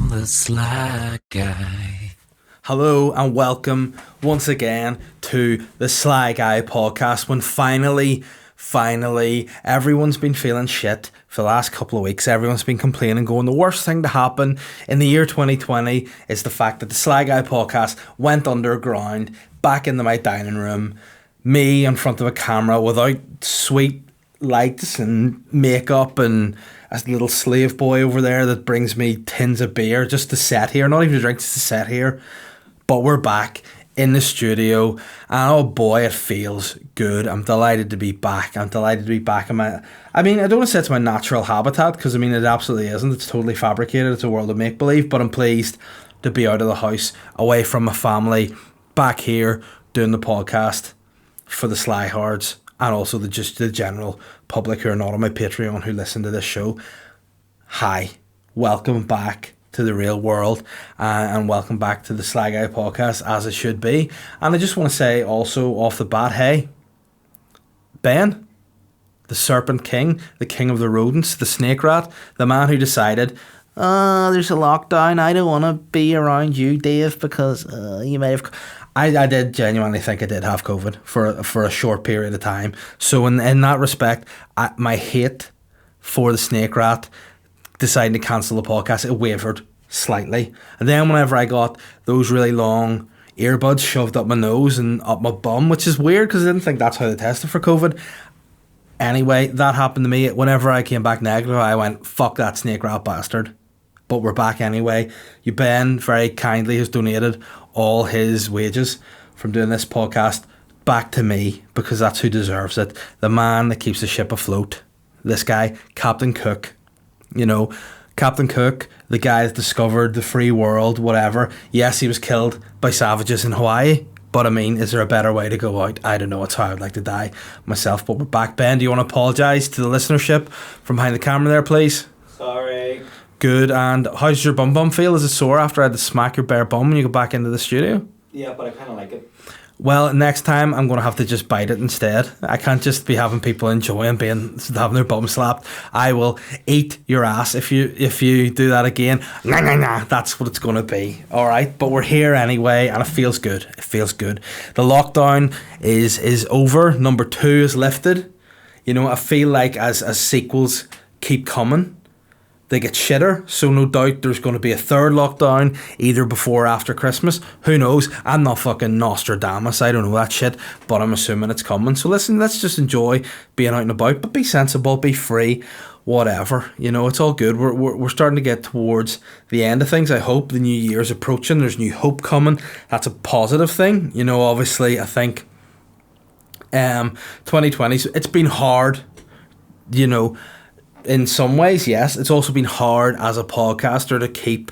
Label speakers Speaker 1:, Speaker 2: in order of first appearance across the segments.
Speaker 1: the Sly Guy.
Speaker 2: Hello and welcome once again to the Sly Guy podcast. When finally, everyone's been feeling shit for the last couple of weeks. Everyone's been complaining, going, the worst thing to happen in the year 2020 is the fact that the Sly Guy podcast went underground, back into my dining room, me in front of a camera without sweet lights and makeup and a little slave boy over there that brings me tins of beer just to sit here, not even to drink, just to sit here. But we're back in the studio, and oh boy, it feels good. I'm delighted to be back. I don't want to say it's my natural habitat, because it absolutely isn't. It's totally fabricated. It's a world of make-believe, but I'm pleased to be out of the house, away from my family, back here doing the podcast for the Sly Hards, and also the general public who are not on my Patreon who listen to this show. Hi, welcome back to the real world, and welcome back to the Sly Guy podcast, as it should be. And I just want to say also off the bat, hey, Ben, the Serpent King, the king of the rodents, the snake rat, the man who decided, there's a lockdown, I don't want to be around you, Dave, because you may have... I did genuinely think I did have COVID for a short period of time. So in that respect, my hate for the snake rat deciding to cancel the podcast, it wavered slightly. And then whenever I got those really long earbuds shoved up my nose and up my bum, which is weird because I didn't think that's how they tested for COVID. Anyway, that happened to me. Whenever I came back negative, I went, fuck that snake rat bastard. But we're back anyway. Ben very kindly has donated all his wages from doing this podcast back to me, because that's who deserves it. The man that keeps the ship afloat. This guy, Captain Cook. Captain Cook, the guy that discovered the free world, whatever. Yes, he was killed by savages in Hawaii, but is there a better way to go out? I don't know. It's how I'd like to die myself. But we're back. Ben, do you want to apologise to the listenership from behind the camera there, please?
Speaker 3: Sorry.
Speaker 2: Good. And how does your bum feel? Is it sore after I had to smack your bare bum when you go back into the studio?
Speaker 3: Yeah, but I kind of like it.
Speaker 2: Well, next time I'm going to have to just bite it instead. I can't just be having people enjoying having their bum slapped. I will eat your ass if you do that again. Nah. That's what it's going to be. All right, but we're here anyway, and it feels good. It feels good. The lockdown is over. Number 2 is lifted. I feel like as sequels keep coming, they get shitter, so no doubt there's going to be a third lockdown, either before or after Christmas. Who knows? I'm not fucking Nostradamus, I don't know that shit, but I'm assuming it's coming. So listen, let's just enjoy being out and about, but be sensible, be free, whatever. It's all good. We're starting to get towards the end of things. I hope the new year's approaching. There's new hope coming. That's a positive thing. Obviously, I think 2020, it's been hard, in some ways, yes. It's also been hard as a podcaster to keep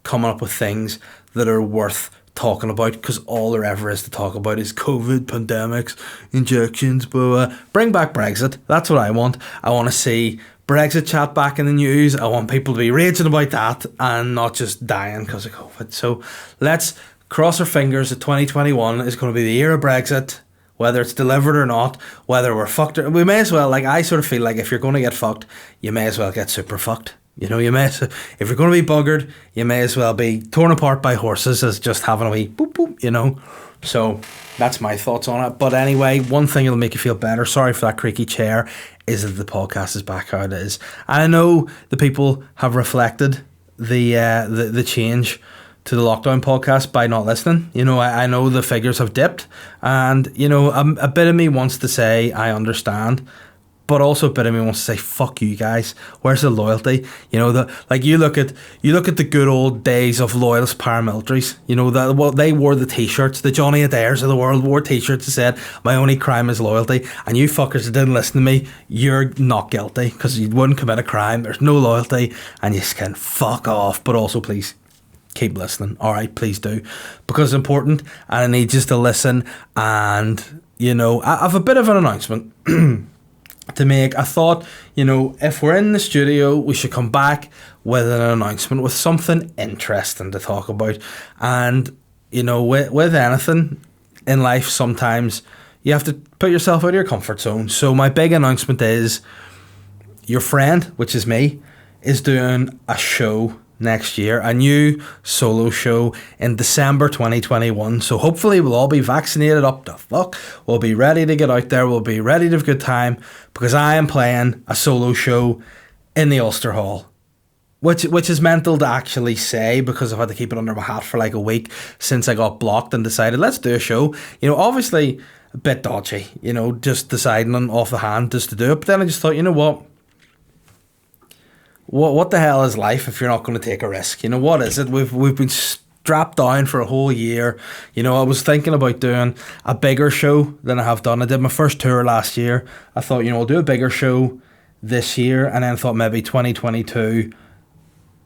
Speaker 2: coming up with things that are worth talking about, because all there ever is to talk about is COVID, pandemics, injections, blah. Bring back Brexit. That's what I want. I want to see Brexit chat back in the news. I want people to be raging about that and not just dying because of COVID. So let's cross our fingers that 2021 is going to be the year of Brexit. Whether it's delivered or not, whether we're fucked or... We may as well, I sort of feel like if you're going to get fucked, you may as well get super fucked. If you're going to be buggered, you may as well be torn apart by horses as just having a wee boop boop, So that's my thoughts on it. But anyway, one thing that'll make you feel better, sorry for that creaky chair, is that the podcast is back how it is. And I know the people have reflected the change to the lockdown podcast by not listening. I know the figures have dipped, and a bit of me wants to say I understand, but also a bit of me wants to say fuck you guys. Where's the loyalty? You look at the good old days of loyalist paramilitaries. They wore the t-shirts. The Johnny Adaires of the world wore t-shirts that said my only crime is loyalty, and you fuckers that didn't listen to me, you're not guilty because you wouldn't commit a crime. There's no loyalty, and you can fuck off. But also, please keep listening. All right, please do, because it's important, and I need you to listen. And I have a bit of an announcement to make. I thought, if we're in the studio, we should come back with an announcement, with something interesting to talk about. And with anything in life, sometimes you have to put yourself out of your comfort zone. So my big announcement is your friend, which is me, is doing a show next year, a new solo show in December 2021. So hopefully we'll all be vaccinated up to fuck. We'll be ready to get out there. We'll be ready to have a good time, because I am playing a solo show in the Ulster Hall. Which is mental to actually say, because I've had to keep it under my hat for like a week since I got blocked and decided, let's do a show. You know, obviously a bit dodgy, you know, just deciding on off the hand just to do it. But then I just thought, you know what? What the hell is life if you're not going to take a risk? You know, what is it? We've been strapped down for a whole year. You know, I was thinking about doing a bigger show than I have done. I did my first tour last year. I thought, you know, I'll do a bigger show this year, and then I thought maybe 2022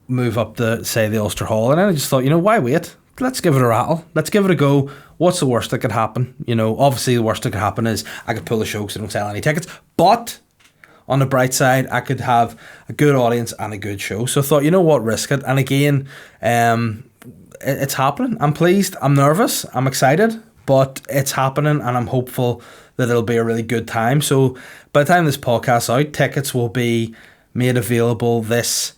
Speaker 2: move up to, say, the Ulster Hall. And then I just thought, you know, why wait? Let's give it a rattle. Let's give it a go. What's the worst that could happen? You know, obviously the worst that could happen is I could pull the show because I don't sell any tickets. But on the bright side, I could have a good audience and a good show. So I thought, you know what, risk it. And again, it's happening. I'm pleased. I'm nervous. I'm excited. But it's happening, and I'm hopeful that it'll be a really good time. So by the time this podcast's out, tickets will be made available this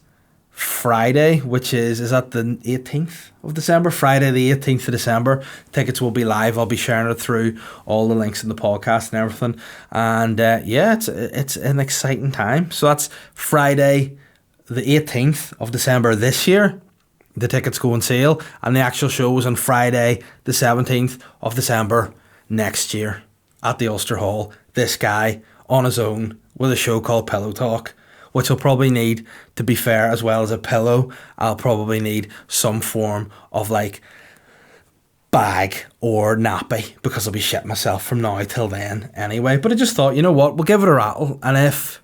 Speaker 2: Friday, which is that the 18th of December? Friday the 18th of December. Tickets will be live. I'll be sharing it through all the links in the podcast and everything. And yeah, it's an exciting time. So that's Friday the 18th of December this year. The tickets go on sale, and the actual show is on Friday the 17th of December next year at the Ulster Hall. This guy on his own with a show called Pillow Talk, which I'll probably need, to be fair, as well as a pillow, I'll probably need some form of like bag or nappy, because I'll be shitting myself from now till then anyway. But I just thought, you know what, we'll give it a rattle, and if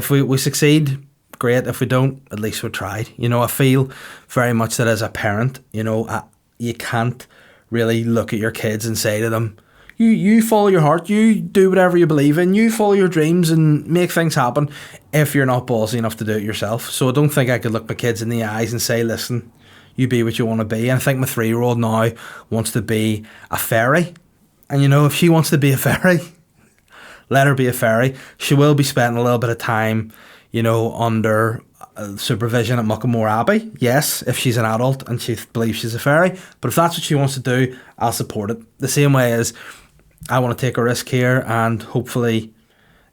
Speaker 2: we succeed, great. If we don't, at least we tried. You know, I feel very much that as a parent, you know, you can't really look at your kids and say to them, You follow your heart, you do whatever you believe in, you follow your dreams and make things happen, if you're not ballsy enough to do it yourself. So I don't think I could look my kids in the eyes and say, listen, you be what you want to be. And I think my 3-year-old now wants to be a fairy. And you know, if she wants to be a fairy, let her be a fairy. She will be spending a little bit of time, you know, under supervision at Muckamore Abbey. Yes, if she's an adult and she believes she's a fairy. But if that's what she wants to do, I'll support it. The same way as I want to take a risk here, and hopefully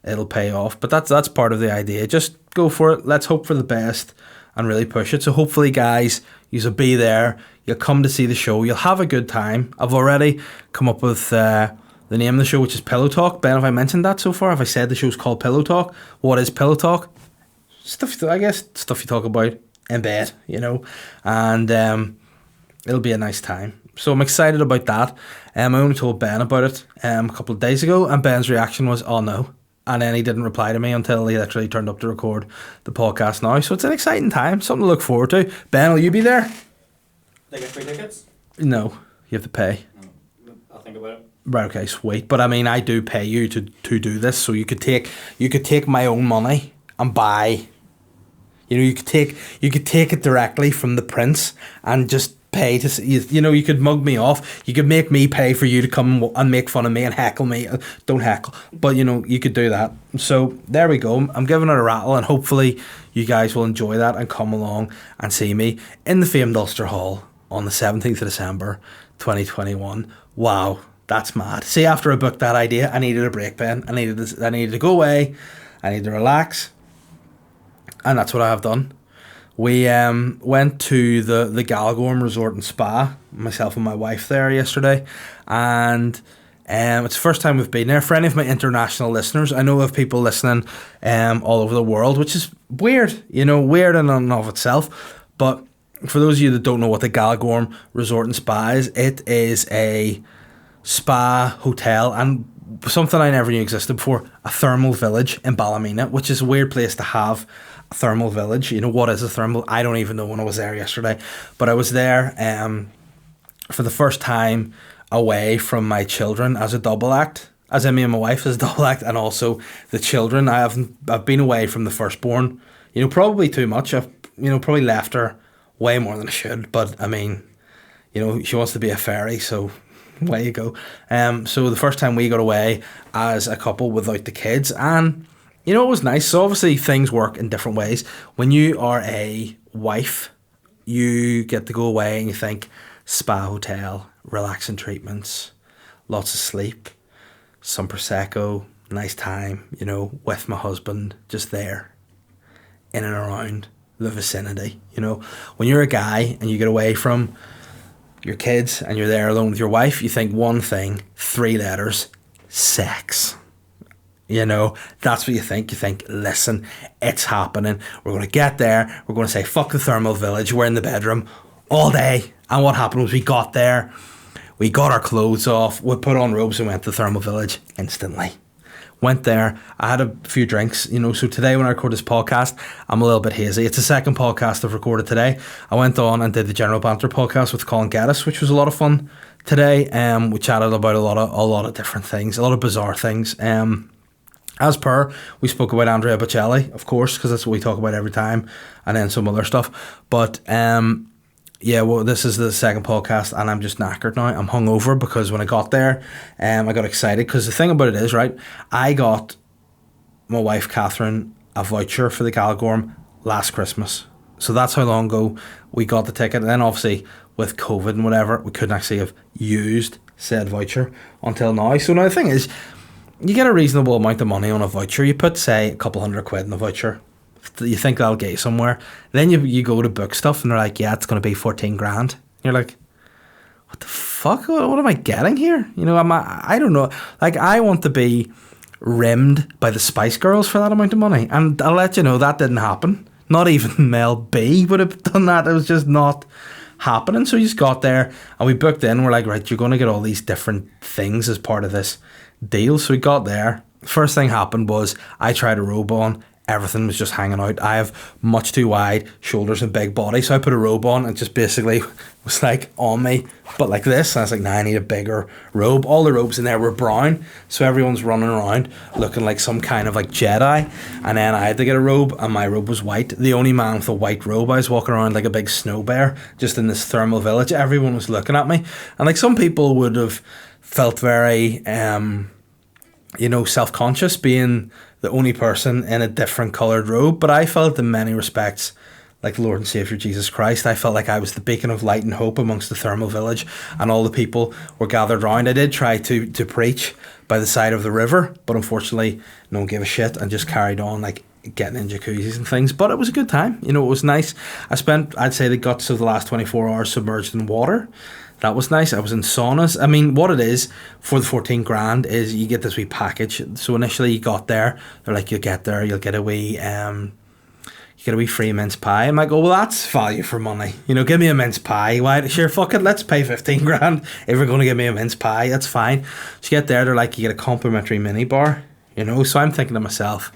Speaker 2: it'll pay off. But that's part of the idea. Just go for it. Let's hope for the best and really push it. So hopefully, guys, you'll be there. You'll come to see the show. You'll have a good time. I've already come up with the name of the show, which is Pillow Talk. Ben, have I mentioned that so far? Have I said the show's called Pillow Talk? What is Pillow Talk? Stuff you talk about in bed, you know. And it'll be a nice time. So I'm excited about that. I only told Ben about it a couple of days ago, and Ben's reaction was, oh no. And then he didn't reply to me until he literally turned up to record the podcast now. So it's an exciting time, something to look forward to. Ben, will you be there?
Speaker 3: They get free tickets?
Speaker 2: No, you have to pay.
Speaker 3: I'll think about it.
Speaker 2: Right, okay, sweet. But I mean, I do pay you to do this, so you could take my own money and buy. You know, you could take it directly from the prince and just pay to see. You know, you could mug me off. You could make me pay for you to come and make fun of me and heckle me. Don't heckle, but you know, you could do that. So there we go. I'm giving it a rattle, and hopefully you guys will enjoy that and come along and see me in the famed Ulster Hall on the 17th of December 2021. Wow, that's mad. See, after I booked that idea, I needed a break, Ben. I needed to go away. I needed to relax. And that's what I have done. We went to the Galgorm Resort and Spa, myself and my wife there yesterday, and it's the first time we've been there. For any of my international listeners, I know of people listening all over the world, which is weird, you know, weird in and of itself. But for those of you that don't know what the Galgorm Resort and Spa is, it is a spa hotel and something I never knew existed before, a thermal village in Ballymena, which is a weird place to have a thermal village. You know, what is a thermal? I don't even know when I was there yesterday, but I was there for the first time away from my children as a double act, as in me and my wife as a double act, and also the children. I've been away from the firstborn, you know, probably too much. I've, you know, probably left her way more than I should, but I mean, you know, she wants to be a fairy, so away you go. So the first time we got away as a couple without the kids, and you know, it was nice. So obviously things work in different ways. When you are a wife you get to go away and you think spa hotel, relaxing treatments, lots of sleep, some Prosecco, nice time, you know, with my husband, just there, in and around the vicinity, you know. When you're a guy and you get away from your kids and you're there alone with your wife, you think one thing, 3 letters, sex. You know, that's what you think. You think, listen, it's happening. We're going to get there. We're going to say, fuck the thermal village. We're in the bedroom all day. And what happened was we got there. We got our clothes off. We put on robes and went to the thermal village instantly. Went there. I had a few drinks, you know. So today when I record this podcast, I'm a little bit hazy. It's the second podcast I've recorded today. I went on and did the General Banter podcast with Colin Geddes, which was a lot of fun today. We chatted about a lot of different things, a lot of bizarre things. As per, we spoke about Andrea Bocelli, of course, because that's what we talk about every time, and then some other stuff. But yeah, well, this is the second podcast, and I'm just knackered now. I'm hungover because when I got there, I got excited because the thing about it is, right, I got my wife Catherine a voucher for the Caligorm last Christmas. So that's how long ago we got the ticket. And then obviously with COVID and whatever, we couldn't actually have used said voucher until now. So now the thing is, you get a reasonable amount of money on a voucher. You put, say, a couple £100 in a voucher. You think that'll get you somewhere. Then you go to book stuff and they're like, yeah, it's going to be 14 grand. You're like, what the fuck? What am I getting here? You know, I don't know. Like, I want to be rimmed by the Spice Girls for that amount of money. And I'll let you know, that didn't happen. Not even Mel B would have done that. It was just not happening. So we just got there and we booked in. We're like, right, you're going to get all these different things as part of this deal. So we got there. First thing happened was I tried a robe on. Everything was just hanging out. I have much too wide shoulders and big body, so I put a robe on and just basically was like on me, but like this. And I was like, nah, I need a bigger robe. All the robes in there were brown, so everyone's running around looking like some kind of like Jedi. And then I had to get a robe, and my robe was white. The only man with a white robe. I was walking around like a big snow bear just in this thermal village. Everyone was looking at me, and like some people would have felt very self-conscious being the only person in a different coloured robe, but I felt in many respects like Lord and Saviour Jesus Christ. I felt like I was the beacon of light and hope amongst the thermal village, and all the people were gathered round. I did try to preach by the side of the river, but unfortunately no one gave a shit and just carried on like getting in jacuzzis and things. But it was a good time, you know. It was nice. I spent, I'd say, the guts of the last 24 hours submerged in water. That was nice. I was in saunas. I mean, what it is for the 14 grand is you get this wee package. So initially you got there, they're like, you'll get there, you'll get a wee free mince pie. I'm like, oh, well, that's value for money. You know, give me a mince pie. Why? Sure, fuck it, let's pay 15 grand if you're going to give me a mince pie. That's fine. So you get there, they're like, you get a complimentary mini bar. You know, so I'm thinking to myself,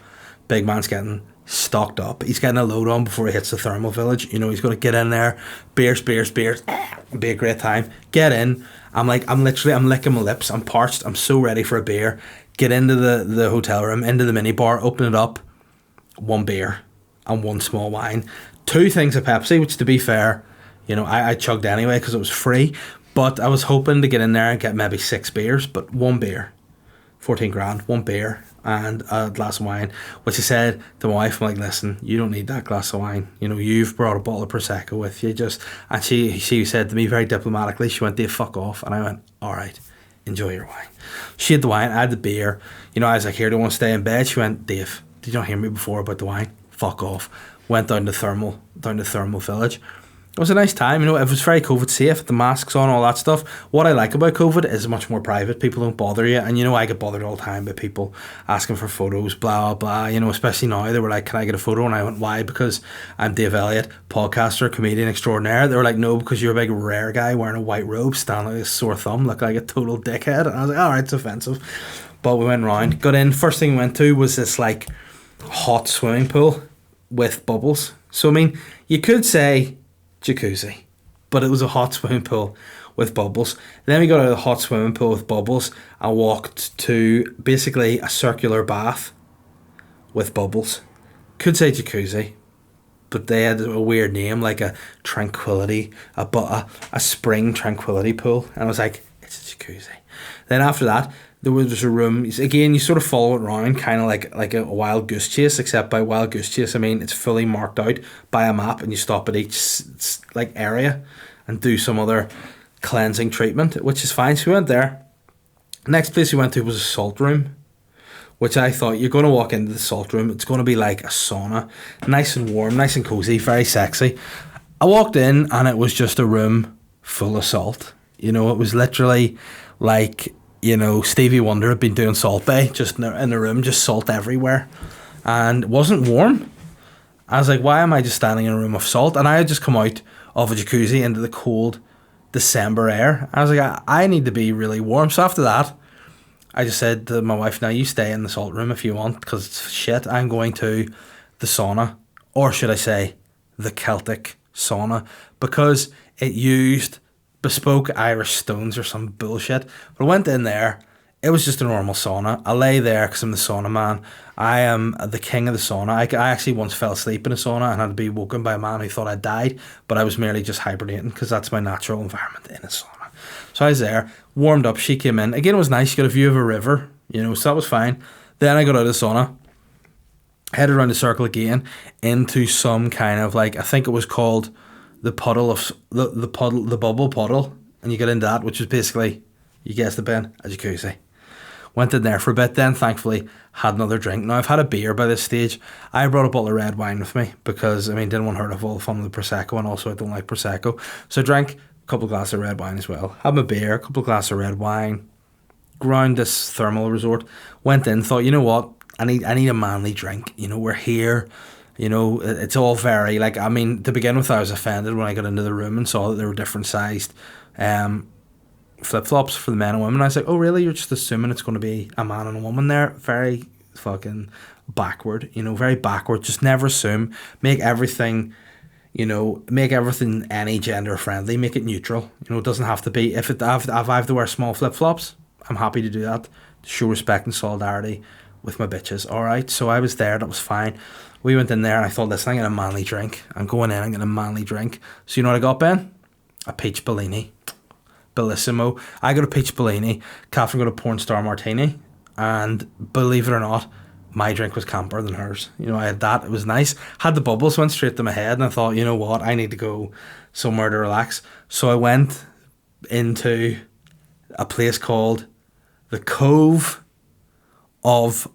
Speaker 2: big man's getting stocked up. He's getting a load on before he hits the thermal village. You know, he's going to get in there, beers. It'll be a great time. Get in. I'm licking my lips. I'm parched. I'm so ready for a beer. Get into the hotel room, into the mini bar, open it up. 1 beer and 1 small wine. 2 things of Pepsi, which to be fair, you know, I chugged anyway because it was free. But I was hoping to get in there and get maybe 6 beers, but 1 beer. 14 grand, 1 beer and a glass of wine, which I said to my wife, I'm like, listen, you don't need that glass of wine. You know, you've brought a bottle of Prosecco with you. And she said to me very diplomatically, she went, Dave, fuck off. And I went, all right, enjoy your wine. She had the wine, I had the beer. You know, I was like, here, do you want to stay in bed? She went, Dave, did you not hear me before about the wine? Fuck off. Went down to thermal village. It was a nice time, you know. It was very COVID safe, the masks on, all that stuff. What I like about COVID is much more private. People don't bother you, and you know, I get bothered all the time by people asking for photos, blah, blah, blah, you know, especially now. They were like, can I get a photo? And I went, why? Because I'm Dave Elliott, podcaster, comedian extraordinaire. They were like, no, because you're a big rare guy wearing a white robe, standing like a sore thumb, look like a total dickhead. And I was like, alright, it's offensive. But we went round, got in. First thing we went to was this like hot swimming pool with bubbles. So I mean, you could say jacuzzi, but it was a hot swimming pool with bubbles. Then we got out of the hot swimming pool with bubbles and walked to basically a circular bath with bubbles. Could say jacuzzi, but they had a weird name, like a tranquility, a spring tranquility pool. And I was like, it's it's a jacuzzi. Then after that, there was a room. Again, you sort of follow it around, kind of like a wild goose chase, except by wild goose chase, I mean it's fully marked out by a map, and you stop at each like area and do some other cleansing treatment, which is fine. So we went there. Next place we went to was a salt room, which I thought, you're going to walk into the salt room, it's going to be like a sauna, nice and warm, nice and cozy, very sexy. I walked in and it was just a room full of salt. You know, it was literally like, you know, Stevie Wonder had been doing Salt Bay, just in the room, just salt everywhere. And it wasn't warm. I was like, why am I just standing in a room of salt? And I had just come out of a jacuzzi into the cold December air. I was like, I need to be really warm. So after that, I just said to my wife, now you stay in the salt room if you want, because it's shit. I'm going to the sauna, or should I say the Celtic sauna, because it used bespoke Irish stones or some bullshit. But I went in there, it was just a normal sauna. I lay there because I'm the sauna man. I am the king of the sauna. I actually once fell asleep in a sauna and had to be woken by a man who thought I died, but I was merely just hibernating because that's my natural environment in a sauna. So I was there, warmed up, she came in. Again, it was nice, she got a view of a river, you know, so that was fine. Then I got out of the sauna, headed around the circle again into some kind of like, I think it was called the bubble puddle, and you get into that, which is basically, you guessed it, Ben, a jacuzzi. Went in there for a bit, then thankfully had another drink. Now I've had a beer by this stage. I brought a bottle of red wine with me because, I mean, didn't want to hurt all the fun of the Prosecco, and also I don't like Prosecco. So I drank a couple of glasses of red wine as well. Had my beer, a couple of glasses of red wine, ground this thermal resort, went in, thought, you know what, I need a manly drink. You know, we're here. You know, it's all very, like, I mean, to begin with, I was offended when I got into the room and saw that there were different sized flip-flops for the men and women. I was like, oh, really? You're just assuming it's going to be a man and a woman there? Very fucking backward, you know, very backward. Just never assume. Make everything, you know, make everything any gender friendly. Make it neutral. You know, it doesn't have to be, if I have to wear small flip-flops, I'm happy to do that. To show respect and solidarity with my bitches. All right, so I was there, that was fine. We went in there and I thought, listen, I'm getting a manly drink. I'm going in, I'm getting a manly drink. So you know what I got, Ben? A peach Bellini. Bellissimo. I got a peach Bellini. Catherine got a porn star martini. And believe it or not, my drink was camper than hers. You know, I had that. It was nice. Had the bubbles, went straight to my head, and I thought, you know what? I need to go somewhere to relax. So I went into a place called the Cove of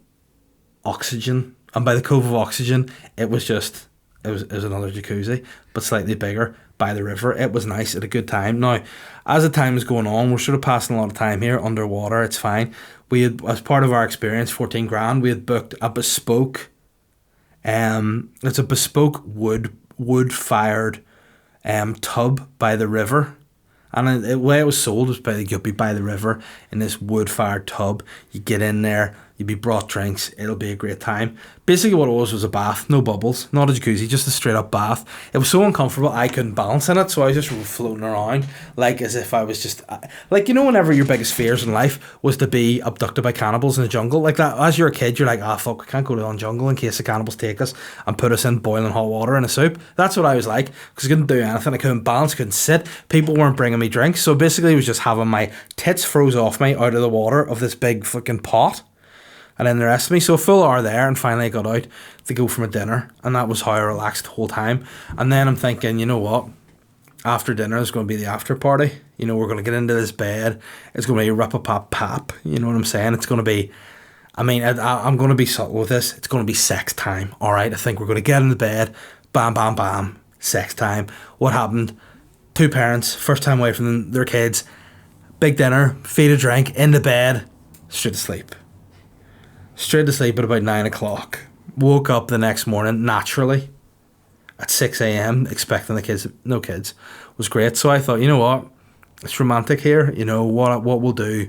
Speaker 2: Oxygen. And by the Cove of Oxygen, it was another jacuzzi, but slightly bigger, by the river. It was nice, at a good time. Now, as the time is going on, we're sort of passing a lot of time here underwater. It's fine. We had, as part of our experience, 14 grand, we had booked a bespoke, it's a bespoke wood fired tub by the river. And the way it was sold was you'll be by the river in this wood fired tub. You get in there, you'll be brought drinks, it'll be a great time. Basically what it was a bath, no bubbles, not a jacuzzi, just a straight up bath. It was so uncomfortable I couldn't balance in it, so I was just floating around like as if I was just, like, you know, whenever your biggest fears in life was to be abducted by cannibals in the jungle, like that. As you're a kid, you're like, fuck, we can't go to the jungle in case the cannibals take us and put us in boiling hot water in a soup. That's what I was like, because I couldn't do anything, I couldn't balance, couldn't sit, people weren't bringing me drinks, so basically it was just having my tits froze off me out of the water of this big fucking pot. And then the rest of me, so a full hour there, and finally I got out to go for my dinner, and that was how I relaxed the whole time. And then I'm thinking, you know what, after dinner is going to be the after party. You know, we're going to get into this bed, it's going to be rip-a-pop-pap, you know what I'm saying? It's going to be, I mean, I'm going to be subtle with this, it's going to be sex time, alright? I think we're going to get in the bed, bam, bam, bam, sex time. What happened? Two parents, first time away from their kids, big dinner, feed a drink, in the bed, straight to sleep. Straight to sleep at about 9 o'clock. Woke up the next morning naturally at 6 a.m. expecting the kids. No kids. It was great. So I thought, you know what? It's romantic here. You know, what we'll do.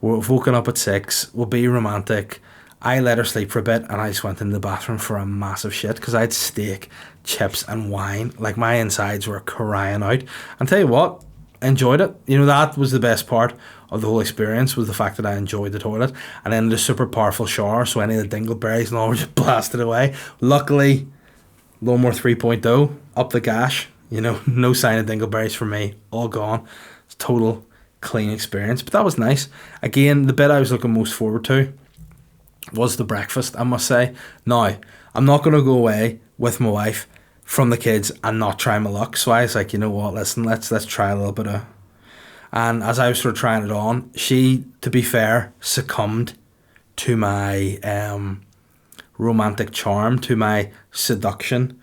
Speaker 2: We've woken up at 6. We'll be romantic. I let her sleep for a bit and I just went into the bathroom for a massive shit because I had steak, chips and wine. Like, my insides were crying out. And tell you what, I enjoyed it. You know, that was the best part of the whole experience, was the fact that I enjoyed the toilet. And then the super powerful shower, so any of the dingleberries and all were just blasted away. Luckily, Lawnmower 3.0, up the gash. You know, no sign of dingleberries for me. All gone. It's total clean experience. But that was nice. Again, the bit I was looking most forward to was the breakfast, I must say. Now, I'm not going to go away with my wife from the kids and not try my luck. So I was like, you know what, listen, let's try a little bit of... And as I was sort of trying it on, she, to be fair, succumbed to my romantic charm, to my seduction.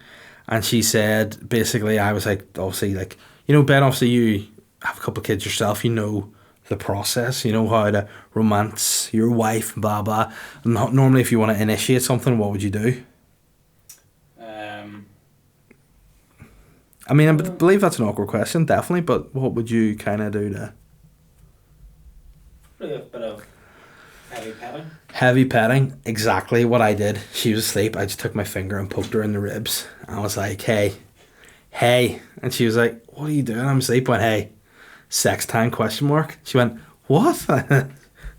Speaker 2: And she said, basically, I was like, obviously, like, you know, Ben, obviously you have a couple of kids yourself, you know the process, you know how to romance your wife, blah, blah. Normally, if you want to initiate something, what would you do? I mean, I believe that's an awkward question, definitely, but what would you kind of do to...
Speaker 3: Probably a bit of heavy petting.
Speaker 2: Heavy petting, exactly what I did. She was asleep, I just took my finger and poked her in the ribs. I was like, hey. And she was like, what are you doing? I'm asleep. I went, hey, sex time, question mark. She went, what?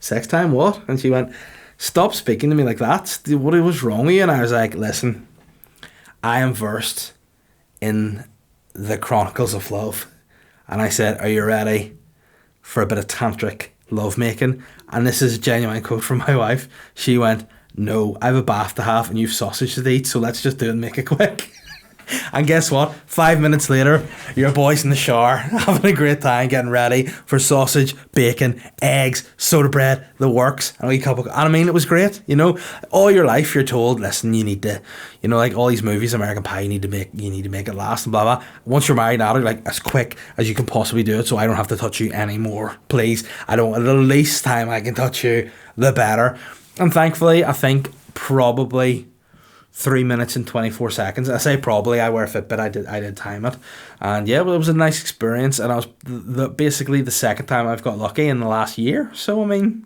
Speaker 2: Sex time, what? And she went, stop speaking to me like that. What was wrong with you? And I was like, listen, I am versed in the Chronicles of Love. And I said, are you ready for a bit of tantric lovemaking? And this is a genuine quote from my wife. She went, no, I have a bath to have and you've sausage to eat, so let's just do it and make it quick. And guess what? 5 minutes later, your boy's in the shower, having a great time, getting ready for sausage, bacon, eggs, soda bread, the works, and a wee cup of... And I mean, it was great, you know? All your life, you're told, listen, you need to... You know, like all these movies, American Pie, you need to make it last, and blah, blah. Once you're married now, like, as quick as you can possibly do it, so I don't have to touch you anymore, please. I don't... The least time I can touch you, the better. And thankfully, I think probably... 3 minutes and 24 seconds. I say probably, I wear a Fitbit, I did time it. And yeah, well, it was a nice experience. And I was basically the second time I've got lucky in the last year. So, I mean,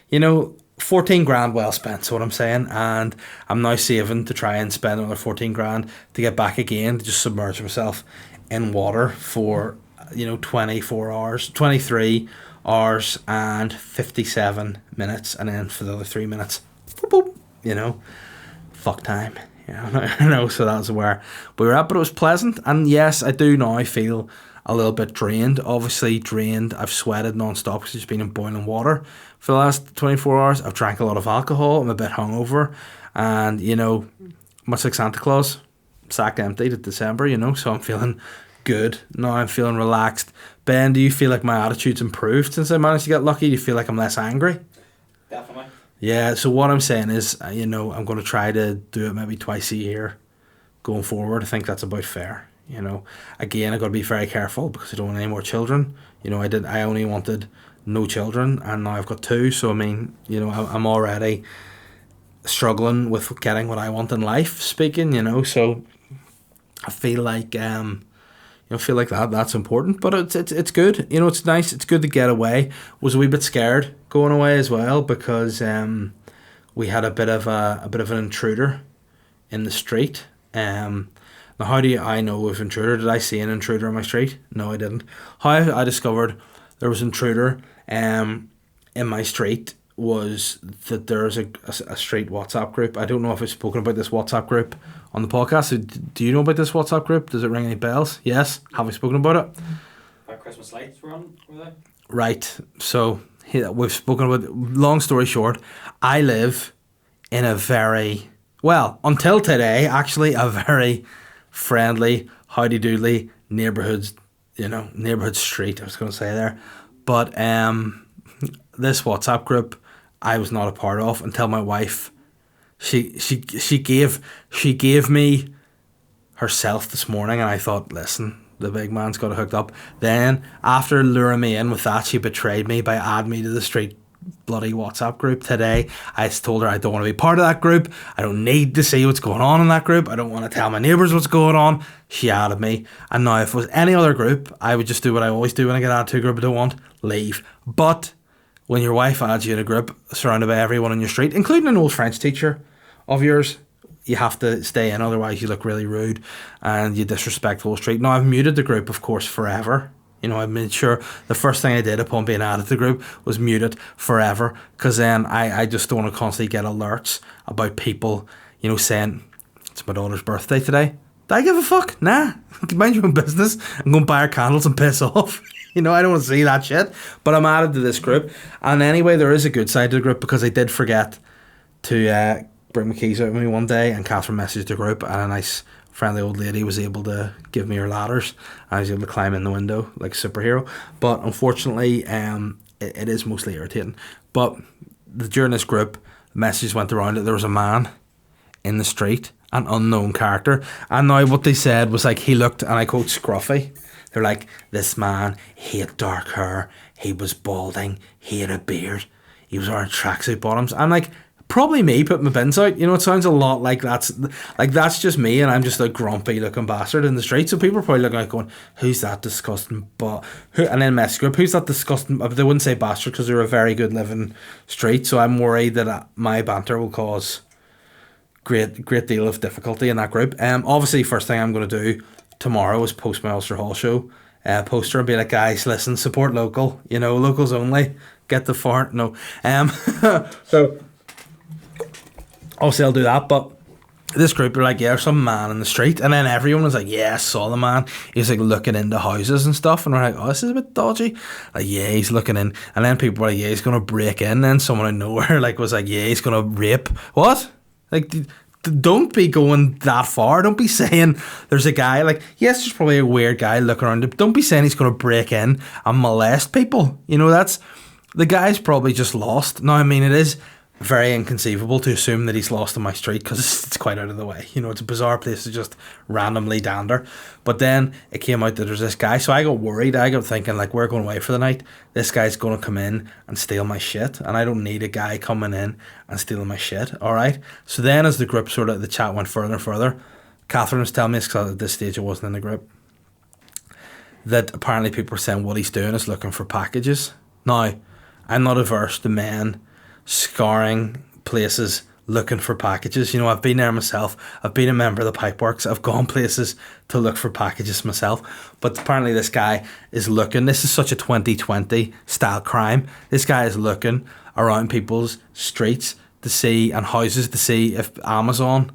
Speaker 2: you know, 14 grand well spent, is what I'm saying. And I'm now saving to try and spend another 14 grand to get back again, to just submerge myself in water for, you know, 23 hours and 57 minutes. And then for the other 3 minutes, boop, boop, you know, fuck time, you know, so that's where we were at, but it was pleasant. And yes, I do now feel a little bit drained, obviously drained. I've sweated non-stop because it's been in boiling water for the last 24 hours. I've drank a lot of alcohol, I'm a bit hungover, and, you know, much like Santa Claus, sack emptied at December, you know, so I'm feeling good now. I'm feeling relaxed. Ben, do you feel like my attitude's improved since I managed to get lucky? Do you feel like I'm less angry?
Speaker 3: Definitely.
Speaker 2: Yeah, so what I'm saying is, you know, I'm going to try to do it maybe twice a year going forward. I think that's about fair, you know. Again, I've got to be very careful because I don't want any more children. You know, I only wanted no children and now I've got two. So, I mean, you know, I'm already struggling with getting what I want in life, speaking, you know. So I feel like, feel like that's important, but it's good. You know, it's nice. It's good to get away. Was a wee bit scared going away as well because we had a bit of an intruder in the street. Now, how do I know of intruder? Did I see an intruder on my street? No, I didn't. How I discovered there was an intruder in my street was that there's a street WhatsApp group. I don't know if I've spoken about this WhatsApp group on the podcast. So do you know about this WhatsApp group? Does it ring any bells? Yes. Have we spoken about it?
Speaker 3: Our Christmas lights were they?
Speaker 2: Right. So we've spoken about it. Long story short, I live in a very, well, until today, actually, a very friendly, howdy-doodly neighbourhood street, I was going to say there. But this WhatsApp group I was not a part of until my wife, she gave me herself this morning, and I thought, listen, the big man's got it hooked up. Then after luring me in with that, she betrayed me by adding me to the street bloody WhatsApp group today. I told her I don't want to be part of that group. I don't need to see what's going on in that group. I don't want to tell my neighbours what's going on. She added me, and now if it was any other group, I would just do what I always do when I get added to a group I don't want, leave. But when your wife adds you in a group surrounded by everyone on your street, including an old French teacher of yours, you have to stay in, otherwise you look really rude and you disrespect the whole street. Now, I've muted the group, of course, forever. You know, I made sure the first thing I did upon being added to the group was mute it forever, because then I just don't want to constantly get alerts about people, you know, saying, it's my daughter's birthday today. Do I give a fuck? Nah. Mind your own business. I'm going to buy her candles and piss off. You know, I don't want to see that shit. But I'm added to this group. And anyway, there is a good side to the group because I did forget to bring my keys out with me one day, and Catherine messaged the group, and a nice friendly old lady was able to give me her ladders. I was able to climb in the window like a superhero. But unfortunately, it is mostly irritating. But during this group, messages went around that there was a man in the street, an unknown character, and now what they said was like, he looked, and I quote, scruffy. They're like, this man, he had dark hair, he was balding, he had a beard, he was wearing tracksuit bottoms. I'm like, probably me putting my bins out. You know, it sounds a lot like that's just me, and I'm just a grumpy looking bastard in the street. So people are probably looking like going, who's that disgusting and then mess group, who's that disgusting, but they wouldn't say bastard because they're a very good living street. So I'm worried that my banter will cause great deal of difficulty in that group. Obviously first thing I'm going to do tomorrow is post my Ulster Hall show poster and be like, guys, listen, support local, you know, locals only, get the fart. No. So obviously I'll do that. But this group are like, yeah, there's some man in the street, and then everyone was like, yeah, I saw the man, he's like looking into houses and stuff, and we're like, oh, this is a bit dodgy. Like, yeah, he's looking in, and then people were like, yeah, he's gonna break in. Then someone out of nowhere like was like, yeah, he's gonna rape. What? Like, don't be going that far. Don't be saying there's a guy, like, yes, there's probably a weird guy looking around, but don't be saying he's going to break in and molest people. You know, that's, the guy's probably just lost. Now, I mean, it is very inconceivable to assume that he's lost in my street because it's quite out of the way. You know, it's a bizarre place to just randomly dander. But then it came out that there's this guy, so I got worried. I got thinking, like, we're going away for the night. This guy's going to come in and steal my shit, and I don't need a guy coming in and stealing my shit, all right? So then as the group sort of, the chat went further and further, Catherine was telling me, because at this stage I wasn't in the group, that apparently people were saying what he's doing is looking for packages. Now, I'm not averse to men scouring places looking for packages. You know, I've been there myself. I've been a member of the Pipeworks. I've gone places to look for packages myself. But apparently this guy is looking. This is such a 2020 style crime. This guy is looking around people's streets to see, and houses to see, if Amazon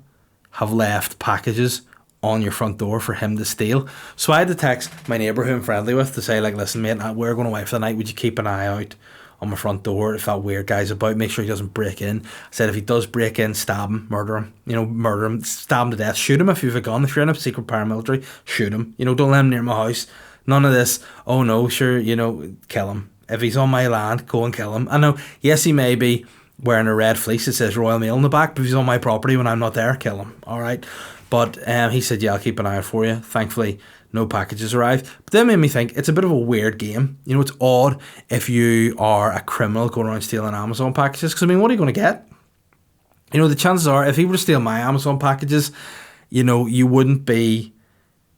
Speaker 2: have left packages on your front door for him to steal. So I had to text my neighbour who I'm friendly with to say, like, listen mate, we're going away for the night. Would you keep an eye out on my front door if that weird guy's about? Make sure he doesn't break in. I said if he does break in, stab him, murder him. You know, murder him, stab him to death. Shoot him if you've a gun. If you're in a secret paramilitary, shoot him. You know, don't let him near my house. None of this, oh no, sure, you know, kill him. If he's on my land, go and kill him. I know, yes, he may be wearing a red fleece that says Royal Mail on the back, but if he's on my property when I'm not there, kill him. All right. But he said, yeah, I'll keep an eye out for you. Thankfully, no packages arrived. But that made me think it's a bit of a weird game. You know, it's odd if you are a criminal going around stealing Amazon packages. Because, I mean, what are you going to get? You know, the chances are, if he were to steal my Amazon packages, you know, you wouldn't be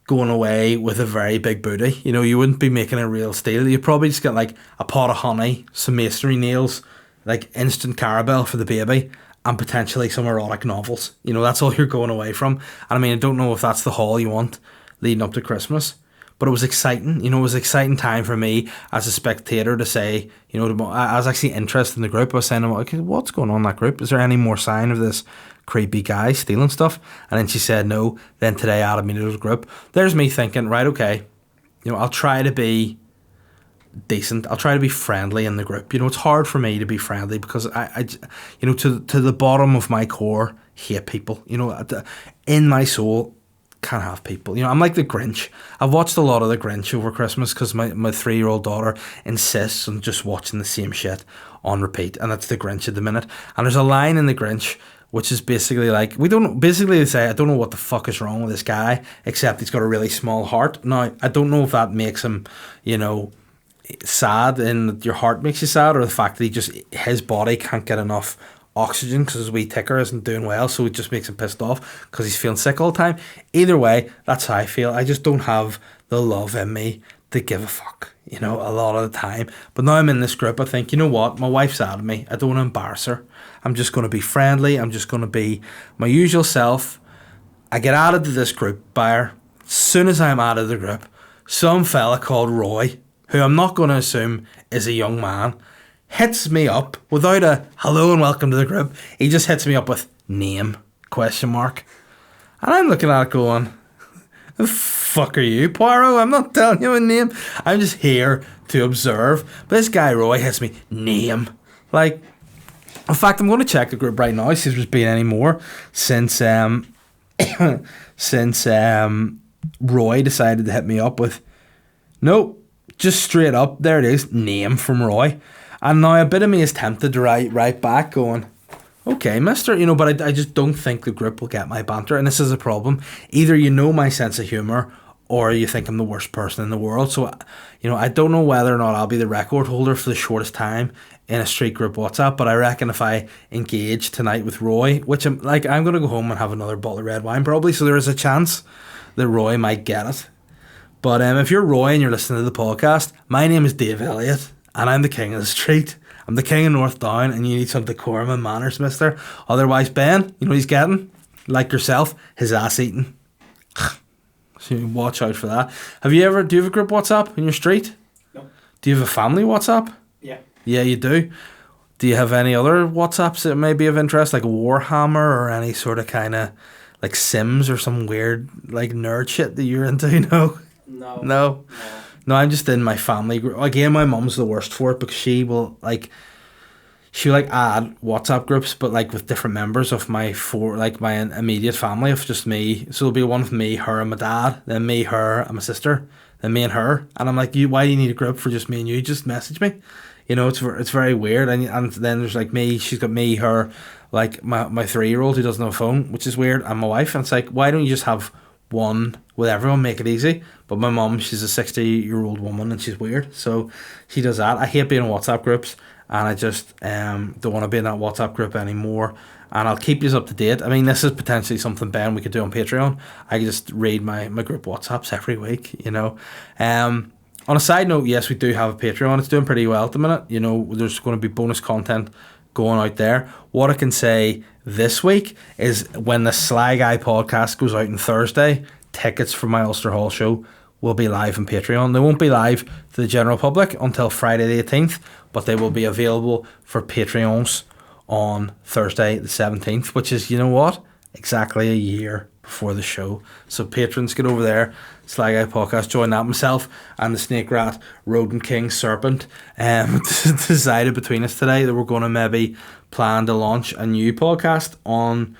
Speaker 2: going away with a very big booty. You know, you wouldn't be making a real steal. You'd probably just get, like, a pot of honey, some masonry nails, like instant caramel for the baby, and potentially some erotic novels. You know, that's all you're going away from. And I mean, I don't know if that's the haul you want leading up to Christmas, but it was exciting. You know, it was an exciting time for me as a spectator to say, you know, I was actually interested in the group. I was saying, okay, what's going on in that group? Is there any more sign of this creepy guy stealing stuff? And then she said no. Then today added me to the group. There's me thinking, right, okay, you know, I'll try to be decent. I'll try to be friendly in the group. You know, it's hard for me to be friendly because I you know, to the bottom of my core, hate people. You know, in my soul, can't have people. You know, I'm like the Grinch. I've watched a lot of the Grinch over Christmas because my 3-year-old daughter insists on just watching the same shit on repeat, and that's the Grinch at the minute. And there's a line in the Grinch which is basically like, they say, I don't know what the fuck is wrong with this guy, except he's got a really small heart. Now, I don't know if that makes him, you know, sad and your heart makes you sad, or the fact that his body can't get enough oxygen because his wee ticker isn't doing well, so it just makes him pissed off because he's feeling sick all the time. Either way, that's how I feel. I just don't have the love in me to give a fuck, you know, a lot of the time. But now I'm in this group, I think, you know what, my wife's out of me, I don't want to embarrass her. I'm just going to be friendly, I'm just going to be my usual self. I get added to this group by her. As soon as I'm out of the group, some fella called Roy, who I'm not going to assume is a young man, hits me up without a hello and welcome to the group. He just hits me up with name, ? And I'm looking at it going, The fuck are you, Poirot? I'm not telling you a name. I'm just here to observe. But this guy Roy hits me, name. Like, in fact, I'm going to check the group right now, see if there's been any more since since Roy decided to hit me up with, nope, just straight up, there it is, name from Roy. And now a bit of me is tempted to write back going, okay, mister, but I just don't think the group will get my banter, and this is a problem. Either you know my sense of humour, or you think I'm the worst person in the world. So, I don't know whether or not I'll be the record holder for the shortest time in a street group WhatsApp, but I reckon if I engage tonight with Roy, which I'm going to go home and have another bottle of red wine probably, so there is a chance that Roy might get it. But if you're Roy and you're listening to the podcast, my name is Dave Elliott, and I'm the king of the street. I'm the king of North Down, and you need some decorum and manners, mister. Otherwise, Ben, you know what he's getting? Like yourself, his ass eaten. So watch out for that. Do you have a group WhatsApp in your street?
Speaker 3: No.
Speaker 2: Do you have a family WhatsApp?
Speaker 3: Yeah.
Speaker 2: Yeah, you do. Do you have any other WhatsApps that may be of interest, like Warhammer or any sort of kind of like Sims or some weird like nerd shit that you're into? No. No, I'm just in my family group. Again, my mum's the worst for it because she will add WhatsApp groups, but like with different members of my immediate family of just me. So it'll be one with me, her, and my dad, then me, her, and my sister, then me and her. And I'm like, why do you need a group for just me and you? Just message me. It's very weird. And then there's like me. She's got me, her, like my 3-year-old who doesn't have a phone, which is weird, and my wife. And it's like, why don't you just have one with everyone, make it easy? But my mum, she's a 60-year-old woman and she's weird, so she does that. I hate being in WhatsApp groups, and I just don't want to be in that WhatsApp group anymore. And I'll keep you up to date. I mean, this is potentially something, Ben, we could do on Patreon. I could just read my group WhatsApps every week, On a side note, yes, we do have a Patreon. It's doing pretty well at the minute. There's going to be bonus content going out there. What I can say this week is when the Sly Guy podcast goes out on Thursday, tickets for my Ulster Hall show will be live on Patreon. They won't be live to the general public until Friday the 18th, but they will be available for Patreons on Thursday the 17th, which is, exactly a year before the show. So patrons, get over there, Sly Guy Podcast, join that. Myself and the Snake Rat Rodent King Serpent decided between us today that we're going to maybe plan to launch a new podcast on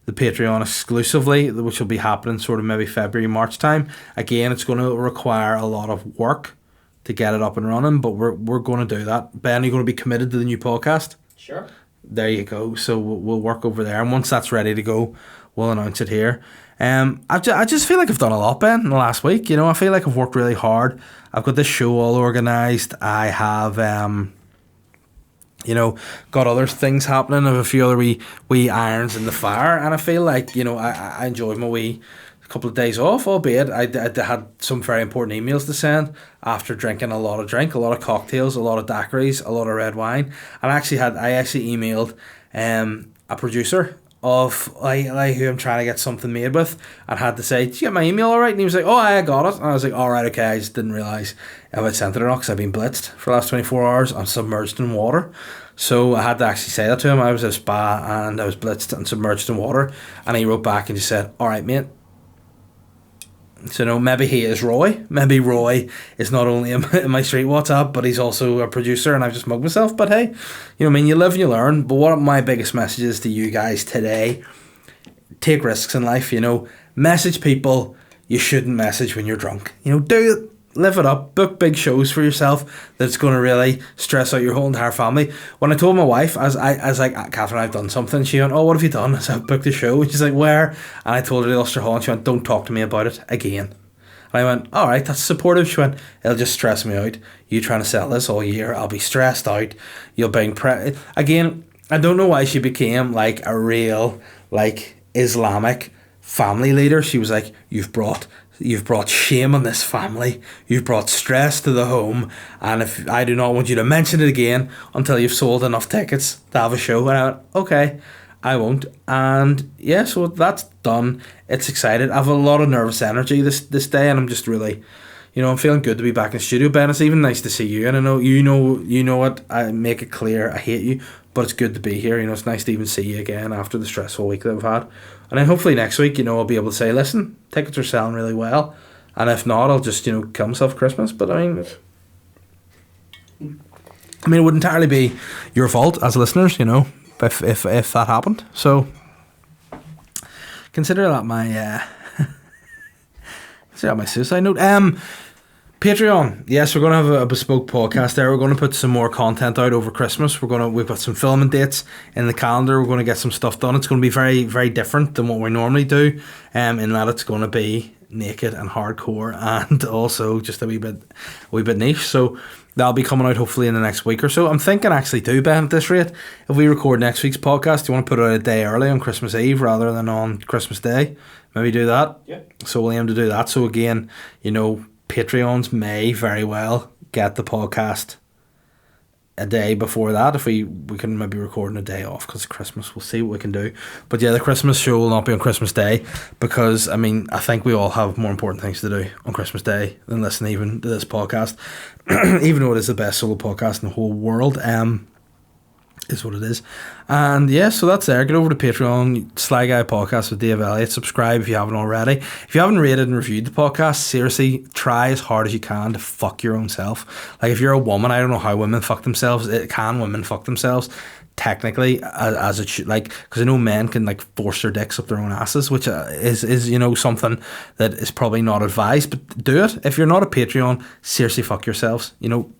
Speaker 2: the Patreon exclusively, which will be happening sort of maybe February, March time. Again, it's going to require a lot of work to get it up and running, but we're going to do that. Ben, are you going to be committed to the new podcast?
Speaker 3: Sure.
Speaker 2: There you go. So we'll work over there, and once that's ready to go, we'll announce it here. I just feel like I've done a lot, Ben, in the last week. I feel like I've worked really hard. I've got this show all organised. I have, got other things happening. I have a few other wee irons in the fire, and I feel like, I enjoyed my wee couple of days off, albeit I had some very important emails to send after drinking a lot of cocktails, a lot of daiquiris, a lot of red wine. And I actually emailed a producer of who I'm trying to get something made with, and had to say, did you get my email all right? And he was like, oh, I got it. And I was like, all right, okay, I just didn't realise if I'd sent it or not, because I've been blitzed for the last 24 hours. I'm submerged in water. So I had to actually say that to him. I was at a spa and I was blitzed and submerged in water, and he wrote back and just said, all right, mate. So maybe he is Roy. Maybe Roy is not only in my street WhatsApp, but he's also a producer, and I've just mugged myself. But hey, you live and you learn. But what my biggest message is to you guys today: take risks in life. Message people you shouldn't message when you're drunk. Do it. Live it up. Book big shows for yourself that's going to really stress out your whole entire family. When I told my wife, I was like, Catherine, I've done something. She went, oh, what have you done? I said, I've booked a show. And she's like, where? And I told her the Ulster Hall, and she went, don't talk to me about it again. And I went, all right, that's supportive. She went, it'll just stress me out. You trying to sell this all year, I'll be stressed out. You'll bring again, I don't know why she became like a real Islamic family leader. She was like, you've brought shame on this family, you've brought stress to the home, and if I do not want you to mention it again until you've sold enough tickets to have a show. And I went, okay, I won't. And yeah, so that's done. It's excited. I have a lot of nervous energy this day, and I'm just really, I'm feeling good to be back in the studio. Ben, it's even nice to see you, and I know you know what, I make it clear I hate you, but it's good to be here. It's nice to even see you again after the stressful week that we've had. And then hopefully next week, I'll be able to say, listen, tickets are selling really well. And if not, I'll just, kill myself Christmas. But I mean, it would entirely be your fault as listeners, if that happened. So consider that my suicide note. Patreon. Yes, we're gonna have a bespoke podcast there. We're gonna put some more content out over Christmas. We've got some filming dates in the calendar. We're gonna get some stuff done. It's gonna be very, very different than what we normally do. In that it's gonna be naked and hardcore, and also just a wee bit niche. So that'll be coming out hopefully in the next week or so. I'm thinking actually too, Ben, at this rate, if we record next week's podcast, do you want to put it out a day early on Christmas Eve rather than on Christmas Day? Maybe do that.
Speaker 3: Yeah.
Speaker 2: So we'll aim to do that. So again, Patreons may very well get the podcast a day before that if we can maybe record a day off because of Christmas. We'll see what we can do. But yeah, the Christmas show will not be on Christmas Day because I think we all have more important things to do on Christmas Day than listen even to this podcast. Even though it is the best solo podcast in the whole world, is what it is. And yeah, so that's there. Get over to Patreon, Sly Guy Podcast with Dave Elliott. Subscribe if you haven't already. If you haven't rated and reviewed the podcast, seriously, try as hard as you can to fuck your own self. Like if you're a woman, I don't know how women fuck themselves. Women fuck themselves technically as it should, like, because I know men can like force their dicks up their own asses, which is something that is probably not advised, but do it. If you're not a Patreon, seriously fuck yourselves.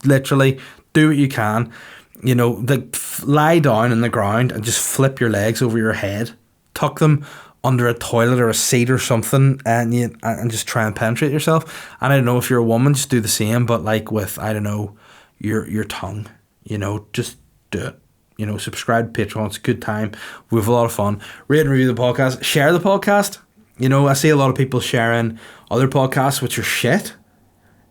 Speaker 2: Literally do what you can. Lie down on the ground and just flip your legs over your head, tuck them under a toilet or a seat or something, and just try and penetrate yourself. And I don't know if you're a woman, just do the same, but like with, I don't know, your tongue, just do it. Subscribe to Patreon. It's a good time. We have a lot of fun. Rate and review the podcast. Share the podcast. I see a lot of people sharing other podcasts which are shit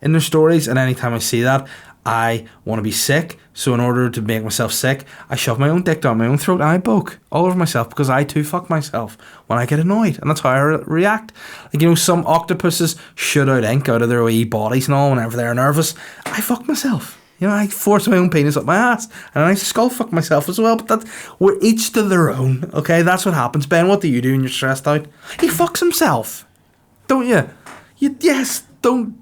Speaker 2: in their stories, and anytime I see that, I want to be sick. So in order to make myself sick, I shove my own dick down my own throat and I poke all over myself because I too fuck myself when I get annoyed. And that's how I react. Like, some octopuses shoot out ink out of their wee bodies and all whenever they're nervous. I fuck myself. I force my own penis up my ass. And I skull fuck myself as well. But we're each to their own. Okay, that's what happens. Ben, what do you do when you're stressed out? He fucks himself. Don't you? Yes, don't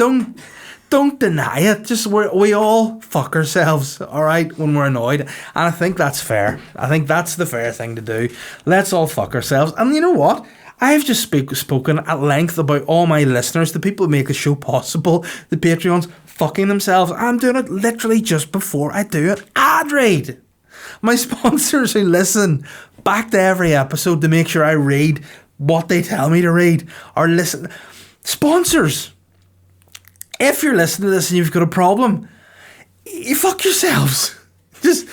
Speaker 2: deny it. Just we all fuck ourselves, alright, when we're annoyed. And I think that's fair. I think that's the fair thing to do. Let's all fuck ourselves. And you know what? I have just spoken at length about all my listeners, the people who make the show possible, the Patreons fucking themselves. I'm doing it literally just before I do it. Ad read. My sponsors who listen back to every episode to make sure I read what they tell me to read or listen. Sponsors. If you're listening to this and you've got a problem, you fuck yourselves. Just,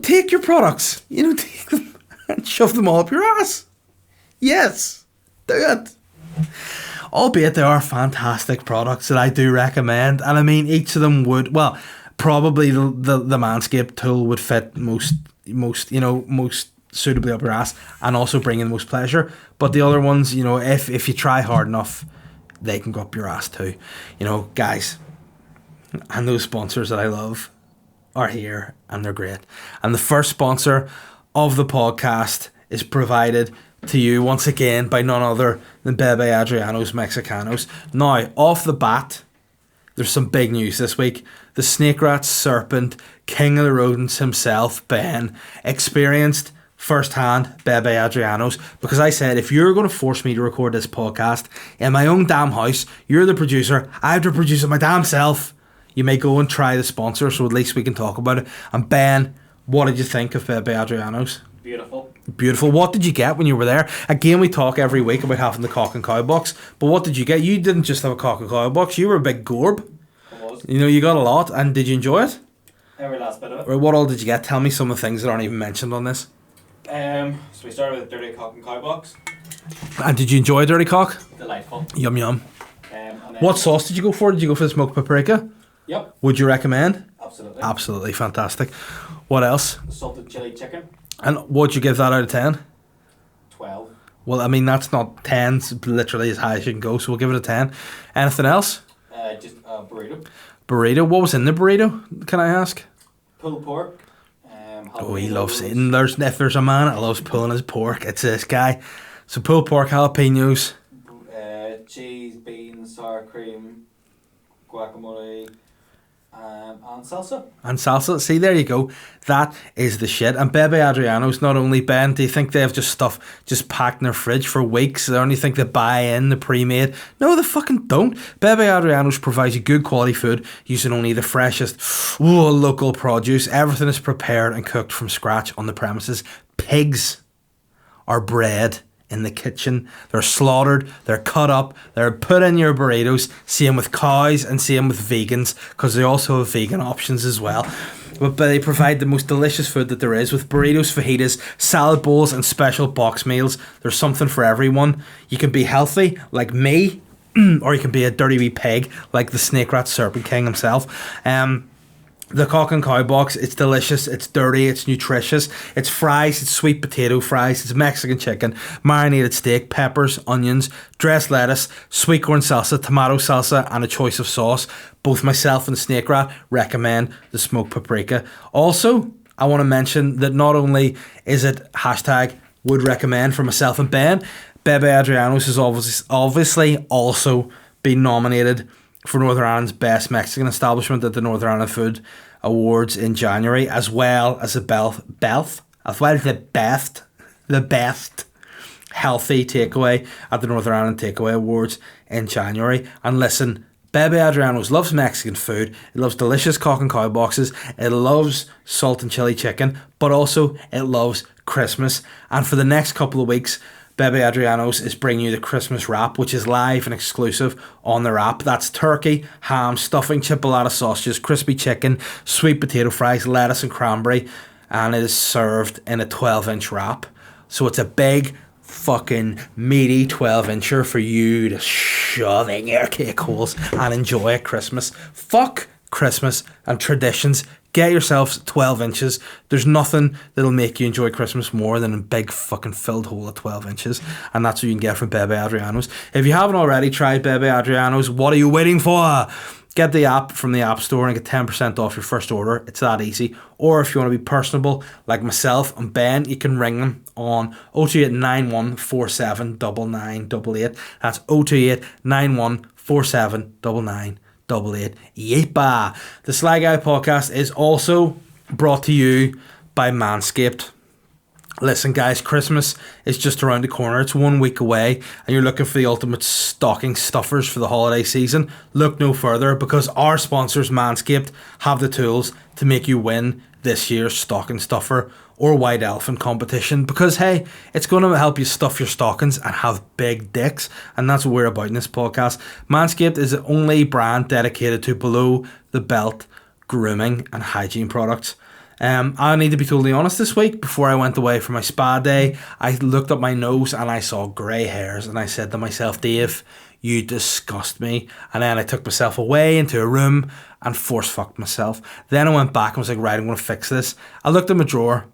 Speaker 2: take your products, take them and shove them all up your ass. Yes, do it. Albeit they are fantastic products that I do recommend. And each of them would, well, probably the Manscaped tool would fit most suitably up your ass and also bring in the most pleasure. But the other ones, if you try hard enough, they can go up your ass too. Guys, and those sponsors that I love are here and they're great. And the first sponsor of the podcast is provided to you once again by none other than Bebe, Adrianos, Mexicanos. Now, off the bat, there's some big news this week. The snake rat serpent, king of the rodents himself, Ben, experienced firsthand Bebe Adrianos, because I said, if you're going to force me to record this podcast in my own damn house, you're the producer, I have to produce it my damn self. You may go and try the sponsor, so at least we can talk about it. And Ben, what did you think of Bebe Adrianos? Beautiful. What did you get when you were there? Again, we talk every week about having the cock and cow box, but what did you get? You didn't just have a cock and cow box, you were a big gorb.
Speaker 3: I was.
Speaker 2: You got a lot, and did you enjoy it?
Speaker 3: Every last bit of it.
Speaker 2: Or what all did you get? Tell me some of the things that aren't even mentioned on this.
Speaker 3: So we started with dirty cock and cow box.
Speaker 2: And did you enjoy Dirty Cock?
Speaker 3: Delightful.
Speaker 2: Yum yum.
Speaker 3: And then,
Speaker 2: What sauce did you go for? Did you go for the smoked paprika?
Speaker 3: Yep.
Speaker 2: Would you recommend?
Speaker 3: Absolutely.
Speaker 2: Absolutely fantastic. What else?
Speaker 3: Salted chili chicken.
Speaker 2: And what'd you give that out of 10?
Speaker 3: 12.
Speaker 2: Well, that's not 10, it's literally as high as you can go, so we'll give it a 10. Anything else?
Speaker 3: Just a burrito.
Speaker 2: Burrito. What was in the burrito, can I ask?
Speaker 3: Pulled pork.
Speaker 2: Oh, he loves eating. If there's a man that loves pulling his pork, it's this guy. So pulled pork, jalapenos,
Speaker 3: Cheese, beans, sour cream, guacamole, and salsa.
Speaker 2: and salsa. See, there you go. That is the shit. And Bebe Adrianos, not only, Ben, do you think they have just stuff just packed in their fridge for weeks? They only think they buy in the pre-made. No, they fucking don't. Bebe Adrianos provides you good quality food using only the freshest local produce. Everything is prepared and cooked from scratch on the premises. Pigs are bred in the kitchen. They're slaughtered, they're cut up, they're put in your burritos. Same with cows and same with vegans, because they also have vegan options as well. But they provide the most delicious food that there is, with burritos, fajitas, salad bowls, and special box meals. There's something for everyone. You can be healthy, like me, or you can be a dirty wee pig, like the snake rat serpent king himself. The cock and cow box, it's delicious, it's dirty, it's nutritious. It's fries, it's sweet potato fries, it's Mexican chicken, marinated steak, peppers, onions, dressed lettuce, sweet corn salsa, tomato salsa, and a choice of sauce. Both myself and Snake Rat recommend the smoked paprika. Also, I want to mention that not only is it hashtag would recommend for myself and Ben, Bebe Adrianos has obviously also been nominated for Northern Ireland's best Mexican establishment at the Northern Ireland Food Awards in January, as well as the best healthy takeaway at the Northern Ireland Takeaway Awards in January. And listen, Bebe Adrianos loves Mexican food. It loves delicious cock and cow boxes. It loves salt and chili chicken, but also it loves Christmas. And for the next couple of weeks, Bebe Adrianos is bringing you the Christmas wrap, which is live and exclusive on their app. That's turkey, ham, stuffing, chipolata sausages, crispy chicken, sweet potato fries, lettuce and cranberry, and it is served in a 12-inch wrap. So it's a big fucking meaty 12-incher for you to shove in your cake holes and enjoy at Christmas. Fuck Christmas and traditions. Get yourselves 12 inches. There's nothing that'll make you enjoy Christmas more than a big fucking filled hole of 12 inches. And that's what you can get from Bebe Adrianos. If you haven't already tried Bebe Adrianos, what are you waiting for? Get the app from the App Store and get 10% off your first order. It's that easy. Or if you want to be personable, like myself and Ben, you can ring them on 028 91 47 9988. That's 028 91 47 9988. Yeepa. The Sly Guy podcast is also brought to you by Manscaped. Listen guys, Christmas is just around the corner. It's 1 week away and you're looking for the ultimate stocking stuffers for the holiday season. Look no further, because our sponsors Manscaped have the tools to make you win this year's stocking stuffer or white elephant competition, because hey, it's going to help you stuff your stockings and have big dicks, and that's what we're about in this podcast. Manscaped is the only brand dedicated to below the belt grooming and hygiene products. I need to be totally honest, this week before I went away for my spa day, I looked up my nose and I saw grey hairs, and I said to myself, Dave, you disgust me. And then I took myself away into a room and force fucked myself. Then I went back and was like, right, I'm going to fix this. I looked in my drawer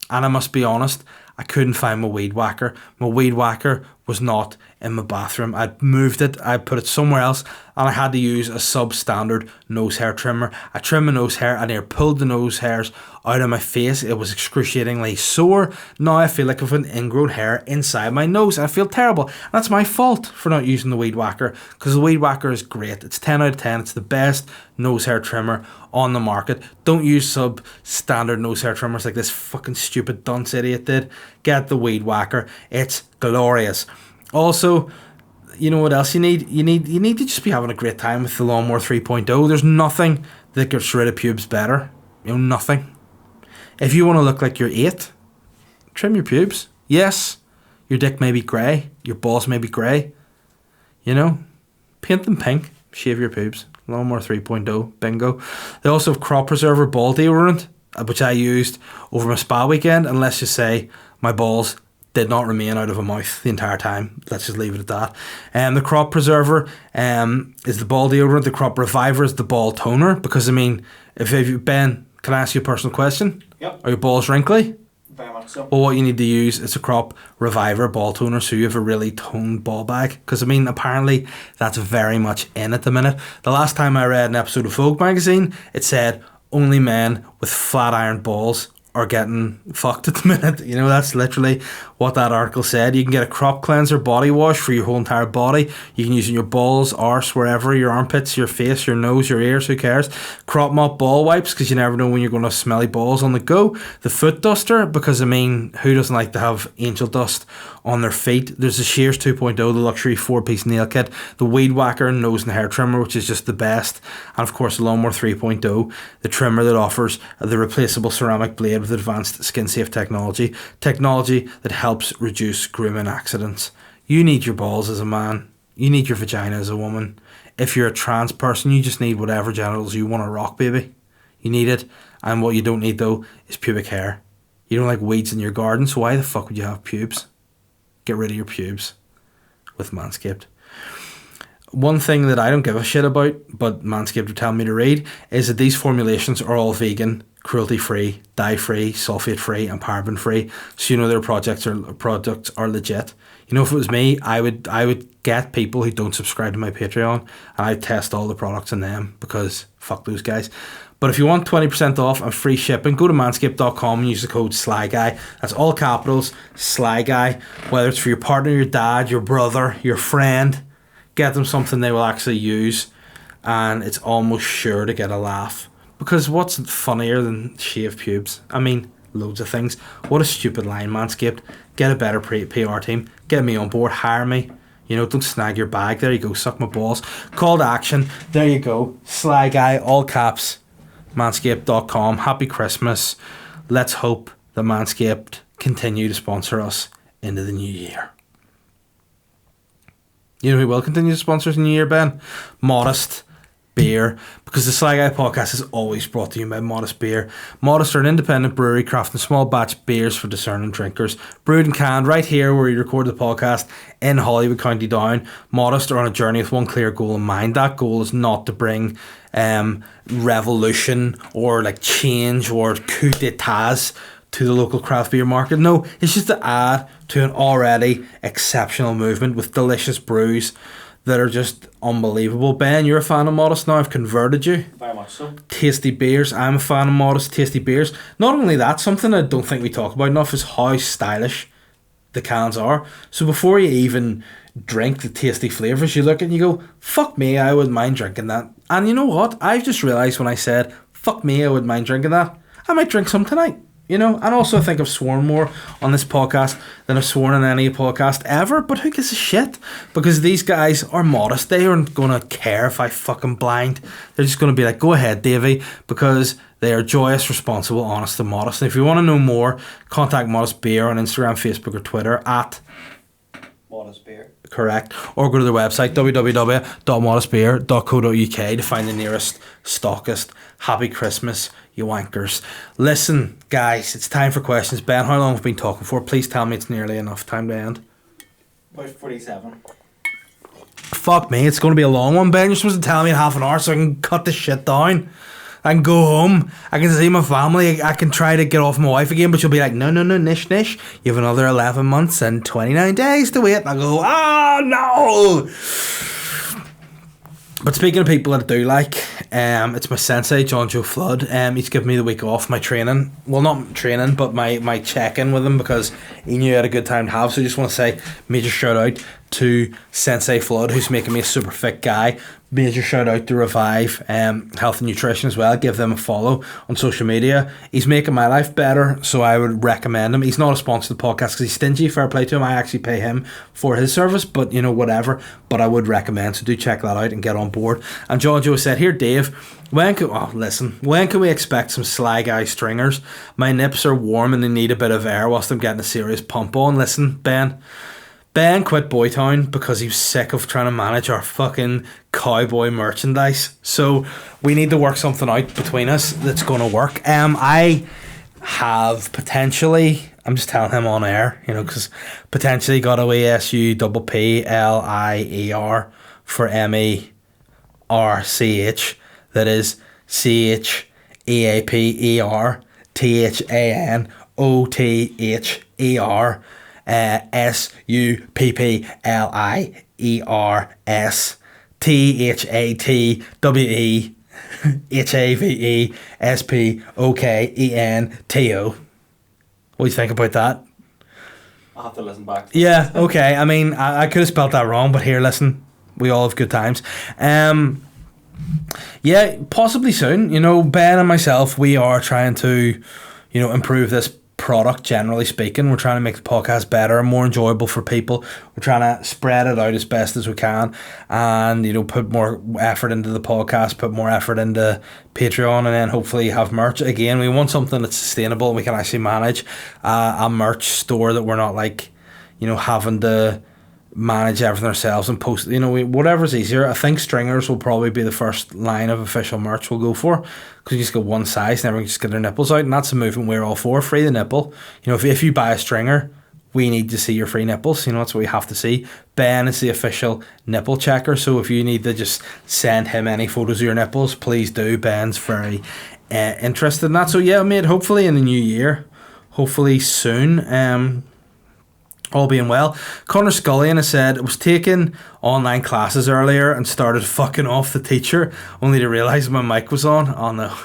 Speaker 2: and I must be honest, I couldn't find my weed whacker. My weed whacker was not in my bathroom. I'd moved it, I put it somewhere else, and I had to use a substandard nose hair trimmer. I trimmed my nose hair and I pulled the nose hairs out of my face. It was excruciatingly sore. Now I feel like I've an ingrown hair inside my nose. I feel terrible. And that's my fault for not using the weed whacker, because the weed whacker is great. It's 10 out of 10. It's the best nose hair trimmer on the market. Don't use substandard nose hair trimmers like this fucking stupid dunce idiot did. Get the weed whacker. It's glorious. Also, you know what else you need? You need to just be having a great time with the Lawnmower 3.0. There's nothing that gets rid of pubes better. You know, nothing. If you want to look like you're 8, trim your pubes. Yes, your dick may be grey, your balls may be grey. You know, paint them pink, shave your pubes. Lawnmower 3.0, bingo. They also have crop preserver ball deodorant, which I used over my spa weekend, and let's just say my balls did not remain out of a mouth the entire time. Let's just leave it at that. The crop preserver is the ball deodorant. The crop reviver is the ball toner. Because I mean, if you, Ben, can I ask you a personal question?
Speaker 3: Yep.
Speaker 2: Are your balls wrinkly?
Speaker 3: Very much so.
Speaker 2: Well, what you need to use is a crop reviver ball toner, so you have a really toned ball bag. Because I mean, apparently that's very much in at the minute. The last time I read an episode of Vogue magazine, it said only men with flat iron balls are getting fucked at the minute. You know, that's literally what that article said. You can get a crop cleanser body wash for your whole entire body. You can use it in your balls, arse, wherever, your armpits, your face, your nose, your ears, who cares. Crop mop ball wipes, because you never know when you're going to have smelly balls on the go. The foot duster, because I mean, who doesn't like to have angel dust on their feet? There's the Shears 2.0, the luxury 4-piece nail kit, the weed whacker nose and hair trimmer, which is just the best, and of course the lawnmower 3.0, the trimmer that offers the replaceable ceramic blade with advanced skin safe technology that helps reduce grooming accidents. You need your balls as a man, you need your vagina as a woman. If you're a trans person, you just need whatever genitals you want to rock, baby. You need it. And what you don't need though is pubic hair. You don't like weeds in your garden, so why the fuck would you have pubes? Get rid of your pubes with Manscaped. One thing that I don't give a shit about, but Manscaped are telling me to read, is that these formulations are all vegan, cruelty-free, dye-free, sulfate-free, and paraben-free. So you know their products are legit. You know, if it was me, I would get people who don't subscribe to my Patreon, and I'd test all the products in them, because fuck those guys. But if you want 20% off and free shipping, go to manscaped.com and use the code SLYGUY. That's all capitals, SLYGUY. Whether it's for your partner, your dad, your brother, your friend, get them something they will actually use, and it's almost sure to get a laugh. Because what's funnier than shaved pubes? I mean, loads of things. What a stupid line, Manscaped. Get a better PR team. Get me on board. Hire me. You know, don't snag your bag. There you go. Suck my balls. Call to action. There you go. Sly Guy, all caps. Manscaped.com. Happy Christmas. Let's hope that Manscaped continue to sponsor us into the new year. You know who will continue to sponsor us in the new year, Ben? Modest Beer, because the Sly Guy podcast is always brought to you by Modest Beer. Modest are an independent brewery crafting small batch beers for discerning drinkers. Brewed and canned right here where we record the podcast in Hollywood, County Down. Modest are on a journey with one clear goal in mind. That goal is not to bring revolution or like change or coup d'etats to the local craft beer market. No, it's just to add to an already exceptional movement with delicious brews that are just unbelievable. Ben, you're a fan of Modest now. I've converted you.
Speaker 3: Very much so.
Speaker 2: Tasty beers. I'm a fan of Modest. Tasty beers. Not only that, something I don't think we talk about enough is how stylish the cans are. So before you even drink the tasty flavours, you look and you go, fuck me, I wouldn't mind drinking that. And you know what? I've just realised when I said, fuck me, I wouldn't mind drinking that, I might drink some tonight. You know, and also I think I've sworn more on this podcast than I've sworn on any podcast ever, but who gives a shit? Because these guys are Modest. They aren't going to care if I fucking blind. They're just going to be like, go ahead, Davey, because they are joyous, responsible, honest, and modest. And if you want to know more, contact Modest Beer on Instagram, Facebook, or Twitter at
Speaker 3: Modest Beer.
Speaker 2: Correct. Or go to their website, www.modestbeer.co.uk, to find the nearest stockist. Happy Christmas, you wankers. Listen, guys, it's time for questions. Ben, how long have we been talking for? Please tell me it's nearly enough time to end.
Speaker 3: About 47.
Speaker 2: Fuck me, it's going to be a long one, Ben. You're supposed to tell me in half an hour so I can cut this shit down. I can go home, I can see my family, I can try to get off my wife again, but she'll be like, no, nish. You have another 11 months and 29 days to wait. And I go, no! But speaking of people that I do like, it's my sensei, John Joe Flood. He's given me the week off my training. Well, not training, but my check-in with him, because he knew I had a good time to have. So I just want to say major shout out to Sensei Flood, who's making me a super fit guy. Major shout out to Revive Health and Nutrition as well. Give them a follow on social media. He's making my life better, so I would recommend him. He's not a sponsor of the podcast because he's stingy. Fair play to him. I actually pay him for his service, but you know, whatever. But I would recommend, so do check that out and get on board. And John Joe said, here, Dave, when can we expect some Sly Guy stringers? My nips are warm and they need a bit of air whilst I'm getting a serious pump on. Listen, Ben quit Boytown because he was sick of trying to manage our fucking cowboy merchandise. So we need to work something out between us that's going to work. I have potentially, I'm just telling him on air, you know, because potentially got a wee SUPPLIER for MERCH. That is CHEAPERTHANOTHER. SUPPLIERS THATWER HAVESPOKENTO. What do you think about that?
Speaker 3: I'll have to listen back.
Speaker 2: Yeah, okay. I mean, I could have spelled that wrong, but here, listen. We all have good times. Yeah, possibly soon. You know, Ben and myself, we are trying to, you know, improve this product, generally speaking. We're trying to make the podcast better and more enjoyable for people. We're trying to spread it out as best as we can and, you know, put more effort into the podcast, put more effort into Patreon, and then hopefully have merch. Again, we want something that's sustainable and we can actually manage a merch store that we're not like, you know, having to manage everything ourselves and post, you know, whatever's easier. I think stringers will probably be the first line of official merch we'll go for, because you just get one size and everyone just get their nipples out, and that's a movement we're all for. Free the nipple. You know, if you buy a stringer, we need to see your free nipples. You know, that's what we have to see. Ben is the official nipple checker, so if you need to just send him any photos of your nipples, please do. Ben's very interested in that. So yeah, mate, hopefully in the new year, hopefully soon, all being well. Connor Scullion has said, I was taking online classes earlier and started fucking off the teacher only to realise my mic was on. Oh no.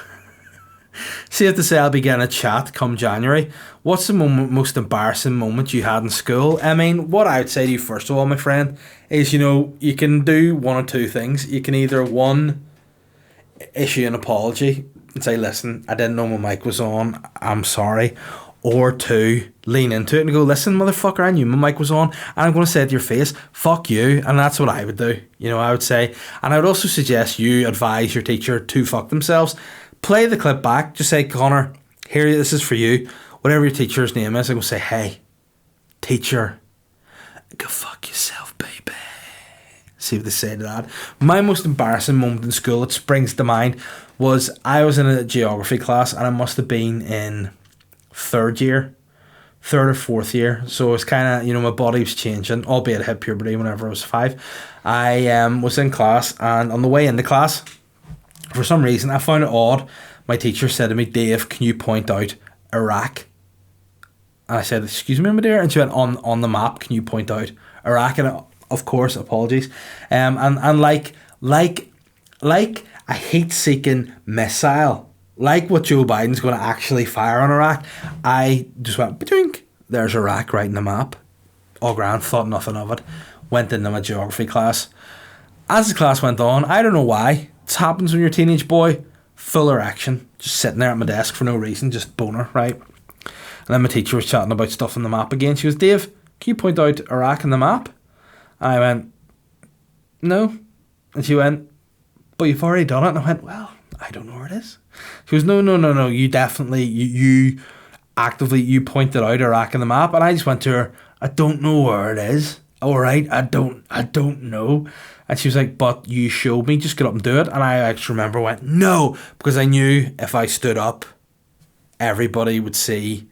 Speaker 2: Safe to say I'll be getting a chat come January. What's the most embarrassing moment you had in school? I mean, what I would say to you first of all, my friend, is, you know, you can do one or two things. You can either, one, issue an apology and say, listen, I didn't know my mic was on, I'm sorry. Or two, lean into it and go, listen, motherfucker, I knew my mic was on, and I'm going to say it to your face, fuck you. And that's what I would do. You know, I would say, and I would also suggest you advise your teacher to fuck themselves. Play the clip back. Just say, Connor, here, this is for you. Whatever your teacher's name is, I'm going to say, hey, teacher, go fuck yourself, baby. See what they say to that. My most embarrassing moment in school that springs to mind was I was in a geography class, and I must have been in third or fourth year, so it's kind of, you know, my body was changing, albeit I hit puberty whenever I was 5. I was in class, and on the way into class, for some reason I found it odd, my teacher said to me, Dave, can you point out Iraq? And I said, excuse me, my dear, and she went, on the map, can you point out Iraq? And of course, apologies, and like a heat-seeking missile, like what Joe Biden's going to actually fire on Iraq, I just went, ba-dink, there's Iraq right in the map. All grand, thought nothing of it. Went into my geography class. As the class went on, I don't know why, it happens when you're a teenage boy, full erection, just sitting there at my desk for no reason, just boner, right? And then my teacher was chatting about stuff on the map again. She goes, Dave, can you point out Iraq on the map? And I went, no. And she went, but you've already done it. And I went, well, I don't know where it is. She goes, no, you definitely, you actively, you pointed out Iraq on the map. And I just went to her, I don't know where it is. All right, I don't know. And she was like, but you showed me, just get up and do it. And I actually remember went, no, because I knew if I stood up, everybody would see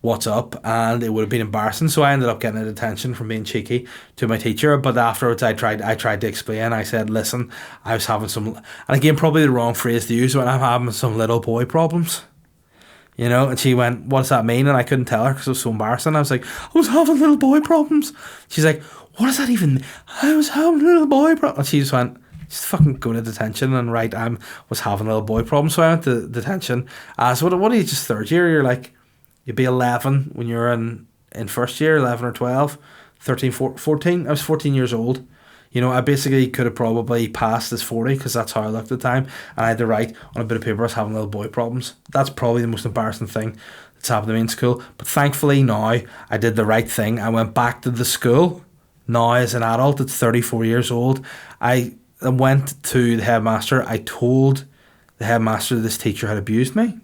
Speaker 2: what's up and it would have been embarrassing. So I ended up getting a detention from being cheeky to my teacher. But afterwards I tried to explain. I said, listen, I was having some, and again, probably the wrong phrase to use, when I'm having some little boy problems, you know. And she went, what does that mean? And I couldn't tell her because it was so embarrassing. I was like, I was having little boy problems. She's like, what does that even mean? I was having little boy problems. And she just went, just fucking go to detention. And right, I was having little boy problems. So I went to detention. So what are you, just third year? You're like, you'd be 11 when you're in first year, 11 or 12, 13, 14. I was 14 years old. You know, I basically could have probably passed as 40 because that's how I looked at the time. And I had to write on a bit of paper I was having little boy problems. That's probably the most embarrassing thing that's happened to me in school. But thankfully now I did the right thing. I went back to the school. Now as an adult at 34 years old, I went to the headmaster. I told the headmaster this teacher had abused me.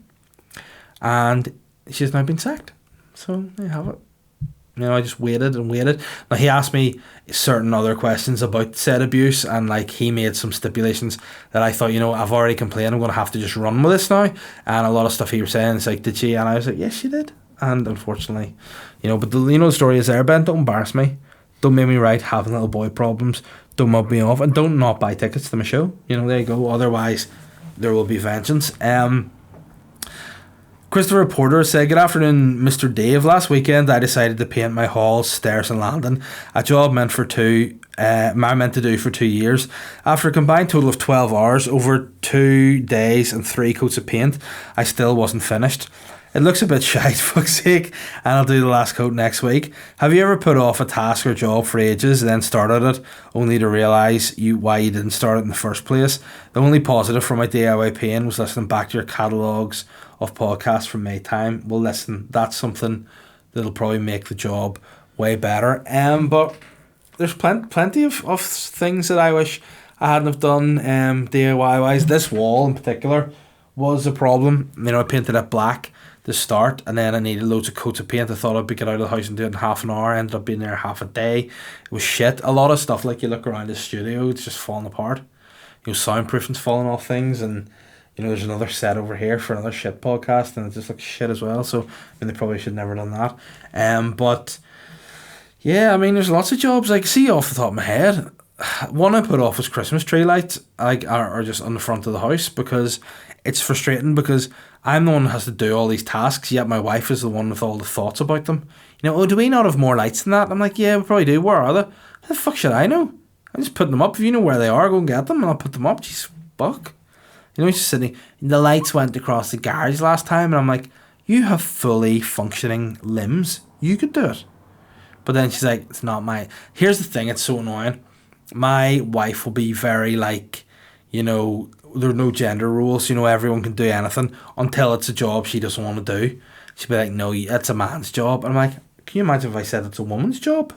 Speaker 2: And she's now been sacked. So there you have it. You know, I just waited and waited. Now he asked me certain other questions about said abuse, and like he made some stipulations that I thought, you know, I've already complained, I'm going to have to just run with this now. And a lot of stuff he was saying, it's like, did she? And I was like, yes, she did. And unfortunately, you know, but the story is there, Ben. Don't embarrass me. Don't make me write having little boy problems. Don't mug me off, and don't not buy tickets to my show. You know, there you go. Otherwise, there will be vengeance. Christopher Porter said, "Good afternoon, Mr. Dave. Last weekend, I decided to paint my halls, stairs, and landing. A job meant to do for 2 years. After a combined total of 12 hours, over 2 days, and 3 coats of paint, I still wasn't finished. It looks a bit shite, fuck's sake, and I'll do the last coat next week. Have you ever put off a task or job for ages, then started it, only to realise why you didn't start it in the first place? The only positive from my DIY pain was listening back to your catalogues of podcasts from Maytime. Well, listen, that's something that'll probably make the job way better. But there's plenty of things that I wish I hadn't have done DIY wise. This wall in particular was a problem. You know, I painted it black to start, and then I needed loads of coats of paint. I thought I'd get out of the house and do it in half an hour. I ended up being there half a day. It was shit. A lot of stuff, like you look around the studio, it's just falling apart. You know, soundproofing's falling off things, and you know, there's another set over here for another shit podcast, and it just looks shit as well. So, I mean, they probably should never done that. But yeah, I mean, there's lots of jobs. Like, see, off the top of my head, one I put off was Christmas tree lights, like, are just on the front of the house, because it's frustrating, because I'm the one who has to do all these tasks, yet my wife is the one with all the thoughts about them. You know, oh, do we not have more lights than that? I'm like, yeah, we probably do. Where are they? How the fuck should I know? I'm just putting them up. If you know where they are, go and get them, and I'll put them up. Jeez, fuck. You know, he's just sitting. The lights went across the garage last time, and I'm like, you have fully functioning limbs. You could do it. But then she's like, it's not my... Here's the thing, it's so annoying. My wife will be very like, you know, there are no gender rules, you know, everyone can do anything until it's a job she doesn't want to do. She'll be like, no, it's a man's job. And I'm like, can you imagine if I said it's a woman's job?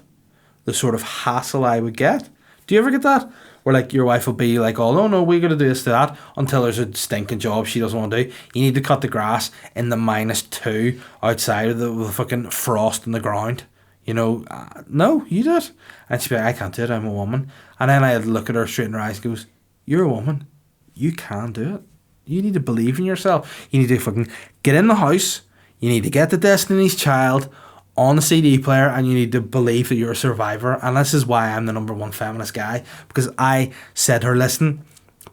Speaker 2: The sort of hassle I would get. Do you ever get that? Where like your wife will be like, oh no, we gotta do this, do that, until there's a stinking job she doesn't want to do. You need to cut the grass in the -2 outside with the fucking frost in the ground. You know, no, you do it. And she'd be like, I can't do it, I'm a woman. And then I'd look at her straight in her eyes and goes, you're a woman. You can do it. You need to believe in yourself. You need to fucking get in the house. You need to get the Destiny's Child on the CD player, and you need to believe that you're a survivor. And this is why I'm the #1 feminist guy, because I said to her, listen,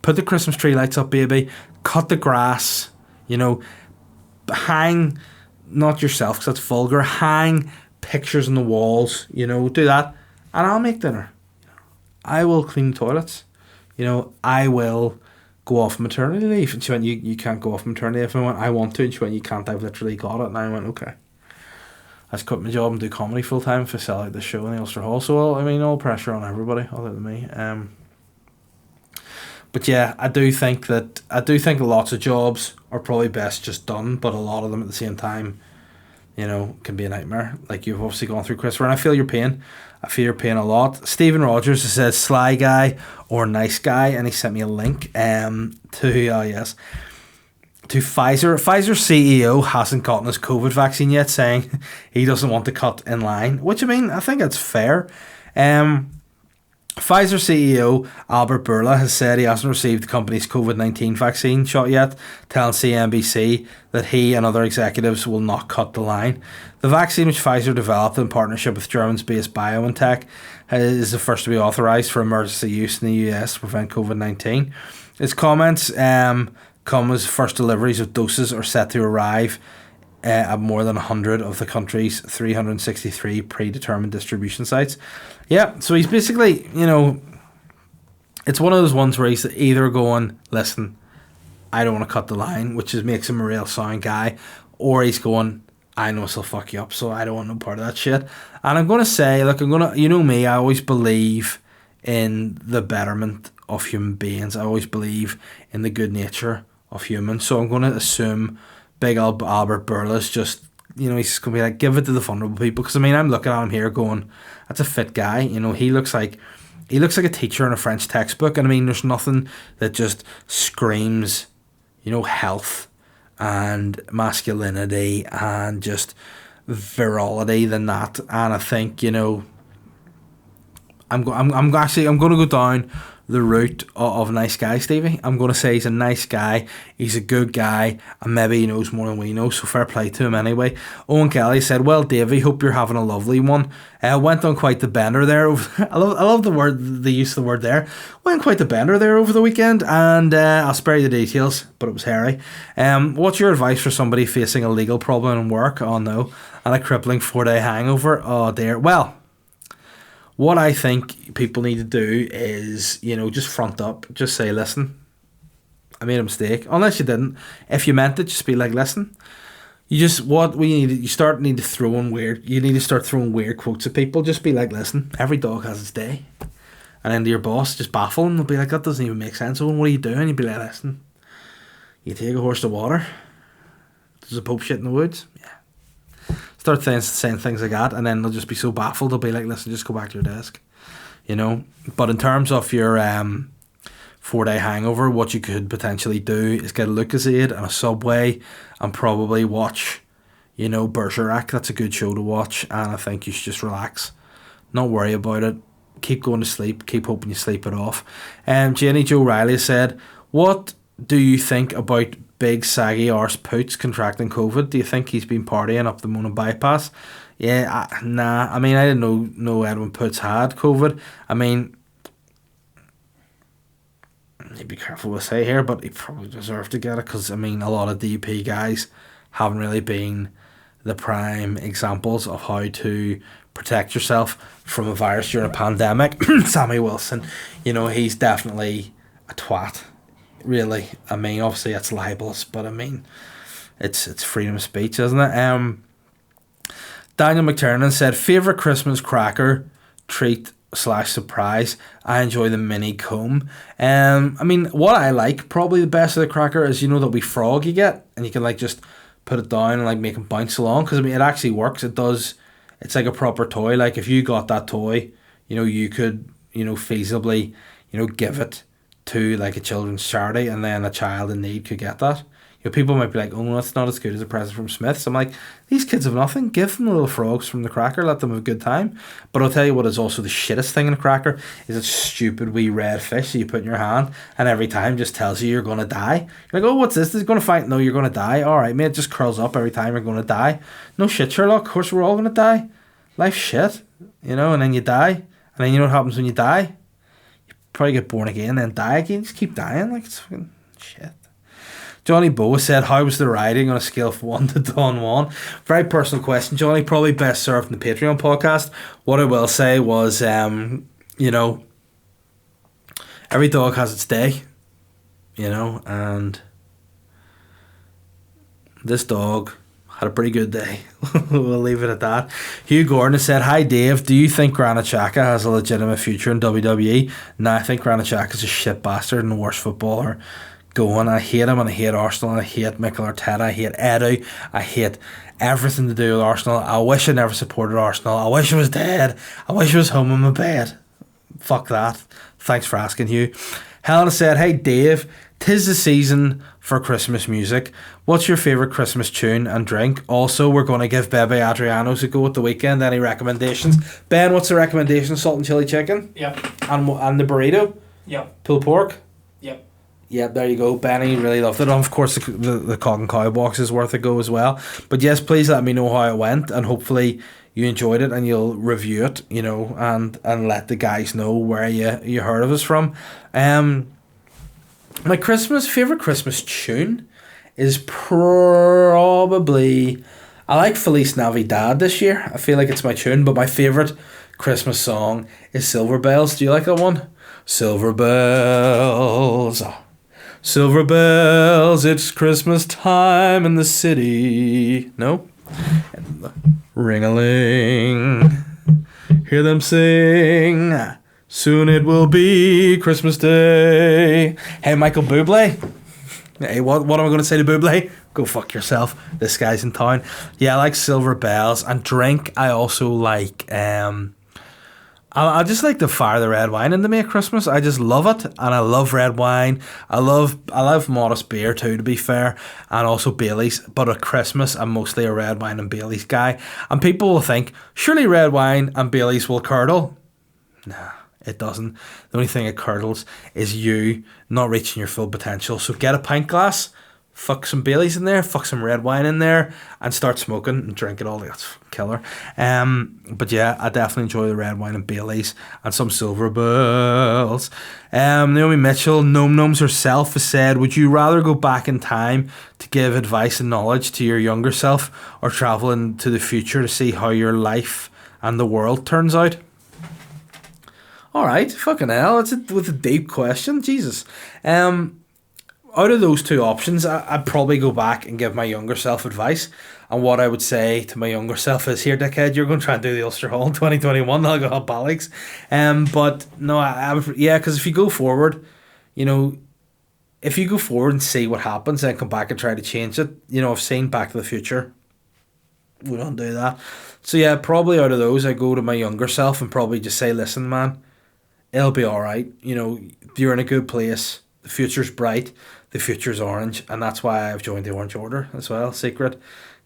Speaker 2: put the Christmas tree lights up, baby, cut the grass, you know, hang, not yourself because that's vulgar, hang pictures on the walls, you know, do that, and I'll make dinner. I will clean toilets, you know, I will go off maternity leave. And she went, you can't go off maternity leave. I want to. And she went, you can't, I've literally got it. And I went, okay. I just quit my job and do comedy full time if I sell out the show in the Ulster Hall. So, well, I mean, all pressure on everybody other than me. But yeah, I do think lots of jobs are probably best just done, but a lot of them at the same time, you know, can be a nightmare. Like, you've obviously gone through, Christopher, and I feel your pain. I feel your pain a lot. Stephen Rogers says sly guy or nice guy, and he sent me a link to Pfizer. Pfizer's CEO hasn't gotten his COVID vaccine yet, saying he doesn't want to cut in line, which, I mean, I think that's fair. Pfizer CEO Albert Bourla has said he hasn't received the company's COVID-19 vaccine shot yet, telling CNBC that he and other executives will not cut the line. The vaccine, which Pfizer developed in partnership with German-based BioNTech, is the first to be authorised for emergency use in the US to prevent COVID-19. His comments come as first deliveries of doses are set to arrive at more than 100 of the country's 363 predetermined distribution sites. Yeah, so he's basically, you know, it's one of those ones where he's either going, listen, I don't want to cut the line, which makes him a real sound guy, or he's going, I know this will fuck you up, so I don't want no part of that shit. And I'm going to say, look, you know me, I always believe in the betterment of human beings. I always believe in the good nature of humans. So I'm going to assume big Albert Bourla's just, you know, he's going to be like, give it to the vulnerable people. Because, I mean, I'm looking at him here going, that's a fit guy. You know, he looks like a teacher in a French textbook. And, I mean, there's nothing that just screams, you know, health and masculinity and just virility than that. And I think, you know, I'm going to go down the route of nice guy, Stevie. I'm going to say he's a nice guy. He's a good guy, and maybe he knows more than we know, so fair play to him anyway. Owen Kelly said, well, Davey, hope you're having a lovely one. Went on quite the bender there. I love the use of the word there. Went quite the bender there over the weekend, and I'll spare you the details, but it was hairy. What's your advice for somebody facing a legal problem in work? Oh no. And a crippling 4-day hangover? Oh dear. Well, what I think people need to do is, just front up. Just say, listen, I made a mistake. Unless you didn't. If you meant it, just be like, listen. You need to start throwing weird quotes at people. Just be like, listen, every dog has its day. And then to your boss, just baffle them. They'll be like, that doesn't even make sense. Oh, what are you doing? You'd be like, listen, you take a horse to water. Does a pope shit in the woods? Yeah. Start saying things like that, and then they'll just be so baffled. They'll be like, listen, just go back to your desk. But in terms of your 4-day hangover, what you could potentially do is get a Lucozade and a Subway and probably watch, Bergerac. That's a good show to watch, and I think you should just relax. Not worry about it. Keep going to sleep. Keep hoping you sleep it off. Jenny Jo Riley said, what do you think about big saggy arse Poots contracting COVID? Do you think he's been partying up the Mona bypass? Yeah, nah. I mean, I didn't know Edwin Poots had COVID. I mean, you'd be careful what I say here, but he probably deserved to get it because, a lot of DP guys haven't really been the prime examples of how to protect yourself from a virus during a pandemic. Sammy Wilson, he's definitely a twat. Really, obviously it's libelous, but it's freedom of speech, isn't it? Daniel McTernan said, favourite Christmas cracker treat / surprise. I enjoy the mini comb. What I like, probably the best of the cracker is, that wee frog you get, and you can just put it down and make it bounce along, because it actually works. It does. It's like a proper toy. Like if you got that toy, you could feasibly give it to a children's charity, and then a child in need could get that. People might be like, oh no, it's not as good as a present from Smith's. I'm like, these kids have nothing. Give them the little frogs from the cracker. Let them have a good time. But I'll tell you what is also the shittest thing in a cracker is a stupid wee red fish that you put in your hand, and every time just tells you you're going to die. You're like, oh, what's this? Is it going to fight? No, you're going to die. All right, mate, it just curls up every time you're going to die. No shit, Sherlock. Of course we're all going to die. Life's shit, and then you die. And then you know what happens when you die? Probably get born again, then die again. Just keep dying, it's fucking shit. Johnny Bow said, how was the riding on a scale of 1 to Don 1? Very personal question, Johnny. Probably best served in the Patreon podcast. What I will say was, every dog has its day, and this dog had a pretty good day. We'll leave it at that. Hugh Gordon said, hi Dave, do you think Granit Xhaka has a legitimate future in WWE? No, I think Granit Xhaka is a shit bastard and the worst footballer going. I hate him, and I hate Arsenal, and I hate Mikel Arteta, I hate Edu, I hate everything to do with Arsenal. I wish I never supported Arsenal. I wish I was dead. I wish I was home in my bed. Fuck that. Thanks for asking, Hugh. Helena said, hey Dave, 'tis the season for Christmas music. What's your favourite Christmas tune and drink? Also, we're going to give Bebe Adrianos a go at the weekend. Any recommendations? Ben, what's the recommendation? Salt and chili chicken?
Speaker 3: Yep.
Speaker 2: And the burrito?
Speaker 3: Yep.
Speaker 2: Pulled pork?
Speaker 3: Yep.
Speaker 2: Yeah, there you go. Benny really loved it. And of course, the Cog and Cow box is worth a go as well. But yes, please let me know how it went, and hopefully you enjoyed it and you'll review it, and let the guys know where you heard of us from. My favourite Christmas tune is probably, I like Feliz Navidad this year. I feel like it's my tune, but my favourite Christmas song is Silver Bells. Do you like that one? Silver bells, silver bells, it's Christmas time in the city. No? Ring-a-ling, hear them sing, soon it will be Christmas Day. Hey, Michael Bublé. Hey, what am I going to say to Bublé? Go fuck yourself. This guy's in town. Yeah, I like Silver Bells. And drink, I also like, I just like to fire the red wine into me at Christmas. I just love it, and I love red wine. I love modest beer too, to be fair, and also Baileys. But at Christmas, I'm mostly a red wine and Baileys guy. And people will think, surely red wine and Baileys will curdle. Nah, It doesn't. The only thing it curdles is you not reaching your full potential. So get a pint glass, fuck some Baileys in there, fuck some red wine in there, and start smoking and drink it all. That's fucking killer. But yeah, I definitely enjoy the red wine and Baileys and some silver bells. Naomi Mitchell, Gnome Gnomes herself, has said, would you rather go back in time to give advice and knowledge to your younger self, or travel into the future to see how your life and the world turns out? Alright, fucking hell, it's with a deep question. Jesus. Out of those two options, I'd probably go back and give my younger self advice. And what I would say to my younger self is, here, dickhead, you're going to try and do the Ulster Hall in 2021. I'll go have Bally's. But no, I would, yeah, because if you go forward, if you go forward and see what happens, then come back and try to change it. I've seen Back to the Future. We don't do that. So yeah, probably out of those, I go to my younger self and probably just say, listen, man, it'll be alright. You're in a good place. The future's bright. The future's orange, and that's why I've joined the Orange Order as well. Secret,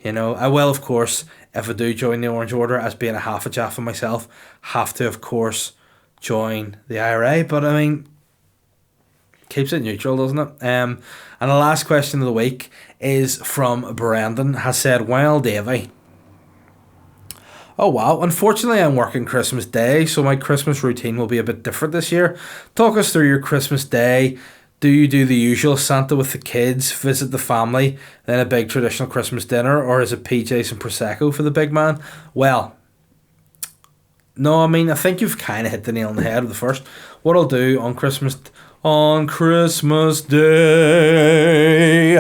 Speaker 2: I will, of course, if I do join the Orange Order, as being a half a Jaffa myself, have to, of course, join the IRA. But I mean, keeps it neutral, doesn't it? And the last question of the week is from Brandon. Has said, well, Davey. Oh wow, unfortunately I'm working Christmas Day, so my Christmas routine will be a bit different this year. Talk us through your Christmas Day. Do you do the usual Santa with the kids, visit the family, then a big traditional Christmas dinner, or is it PJs and Prosecco for the big man? Well, no, I mean, I think you've kind of hit the nail on the head with the first. What I'll do on Christmas Day,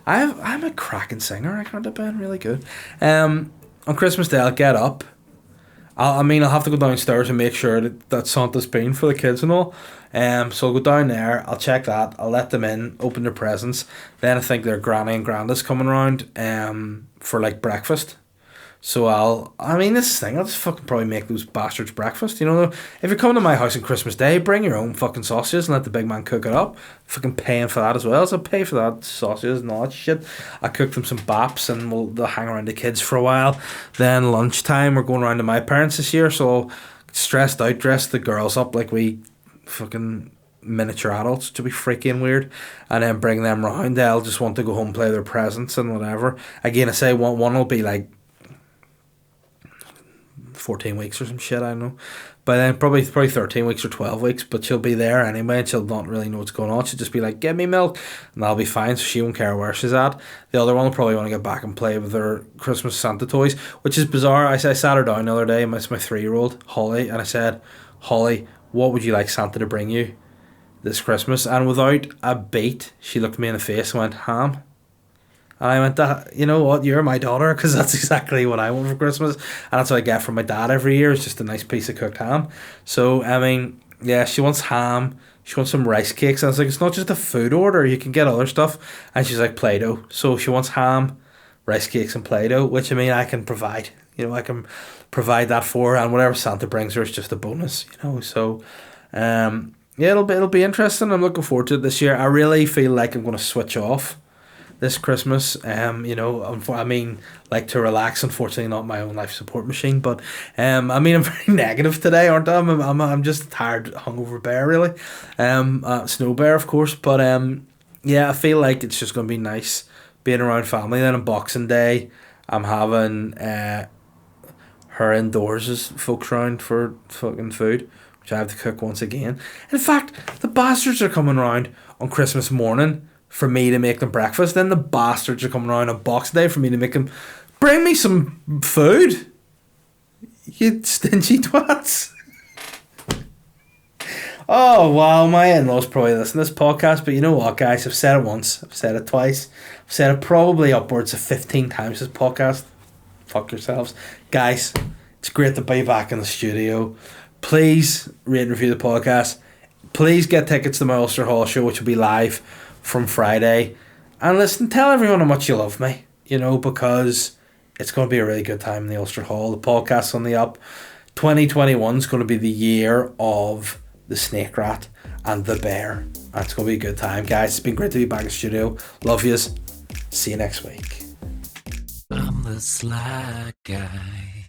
Speaker 2: I'm a cracking singer. I can't have been really good. On Christmas Day, I'll get up. I'll have to go downstairs and make sure that Santa's been for the kids and all. So I'll go down there, I'll check that, I'll let them in, open their presents. Then I think their granny and granddad's coming around for like breakfast. So this is the thing, I'll just fucking probably make those bastards breakfast. If you're coming to my house on Christmas Day, bring your own fucking sausages and let the big man cook it up. Fucking paying for that as well, so I'll pay for that, sausages and all that shit. I cook them some baps and they'll hang around the kids for a while. Then lunchtime, we're going around to my parents this year, so stressed out, dress the girls up like we fucking miniature adults, to be freaky and weird, and then bring them round. They'll just want to go home, play their presents and whatever. Again, I say one will be like 14 weeks or some shit, I don't know. But then probably 13 weeks or 12 weeks, but she'll be there anyway and she'll not really know what's going on. She'll just be like, give me milk, and that'll be fine, so she won't care where she's at. The other one will probably want to get back and play with her Christmas Santa toys, which is bizarre. I sat her down the other day, it's my 3-year-old, Holly, and I said, Holly, what would you like Santa to bring you this Christmas? And without a beat, she looked me in the face and went, ham. And I went, you know what, you're my daughter, because that's exactly what I want for Christmas, and that's what I get from my dad every year. It's just a nice piece of cooked ham. So yeah, she wants ham, she wants some rice cakes, and I was like, it's not just a food order, you can get other stuff. And she's like, Play-Doh. So she wants ham, rice cakes and Play-Doh, which I can provide. I can provide that for her, and whatever Santa brings her is just a bonus. So yeah, it'll be interesting. I'm looking forward to it this year. I really feel like I'm going to switch off this Christmas. Like to relax. Unfortunately, not my own life support machine, but I'm very negative today, aren't I? I'm just a tired, hungover bear, really. Snow bear, of course, but yeah, I feel like it's just going to be nice being around family. Then on Boxing Day, I'm having her indoors as folks round for fucking food, which I have to cook once again. In fact, the bastards are coming round on Christmas morning for me to make them breakfast. Then the bastards are coming around on Boxing Day for me to make them. Bring me some food, you stingy twats. Oh wow, my in-laws probably listen to this podcast, but you know what, guys? I've said it once, I've said it twice, I've said it probably upwards of 15 times this podcast. Fuck yourselves. Guys, it's great to be back in the studio. Please rate and review the podcast. Please get tickets to my Ulster Hall show, which will be live from Friday. And listen, tell everyone how much you love me, because it's going to be a really good time in the Ulster Hall. The podcast's on the up. 2021 is going to be the year of the snake rat and the bear. It's going to be a good time, guys. It's been great to be back in the studio. Love yous. See you next week.
Speaker 1: I'm the sly guy.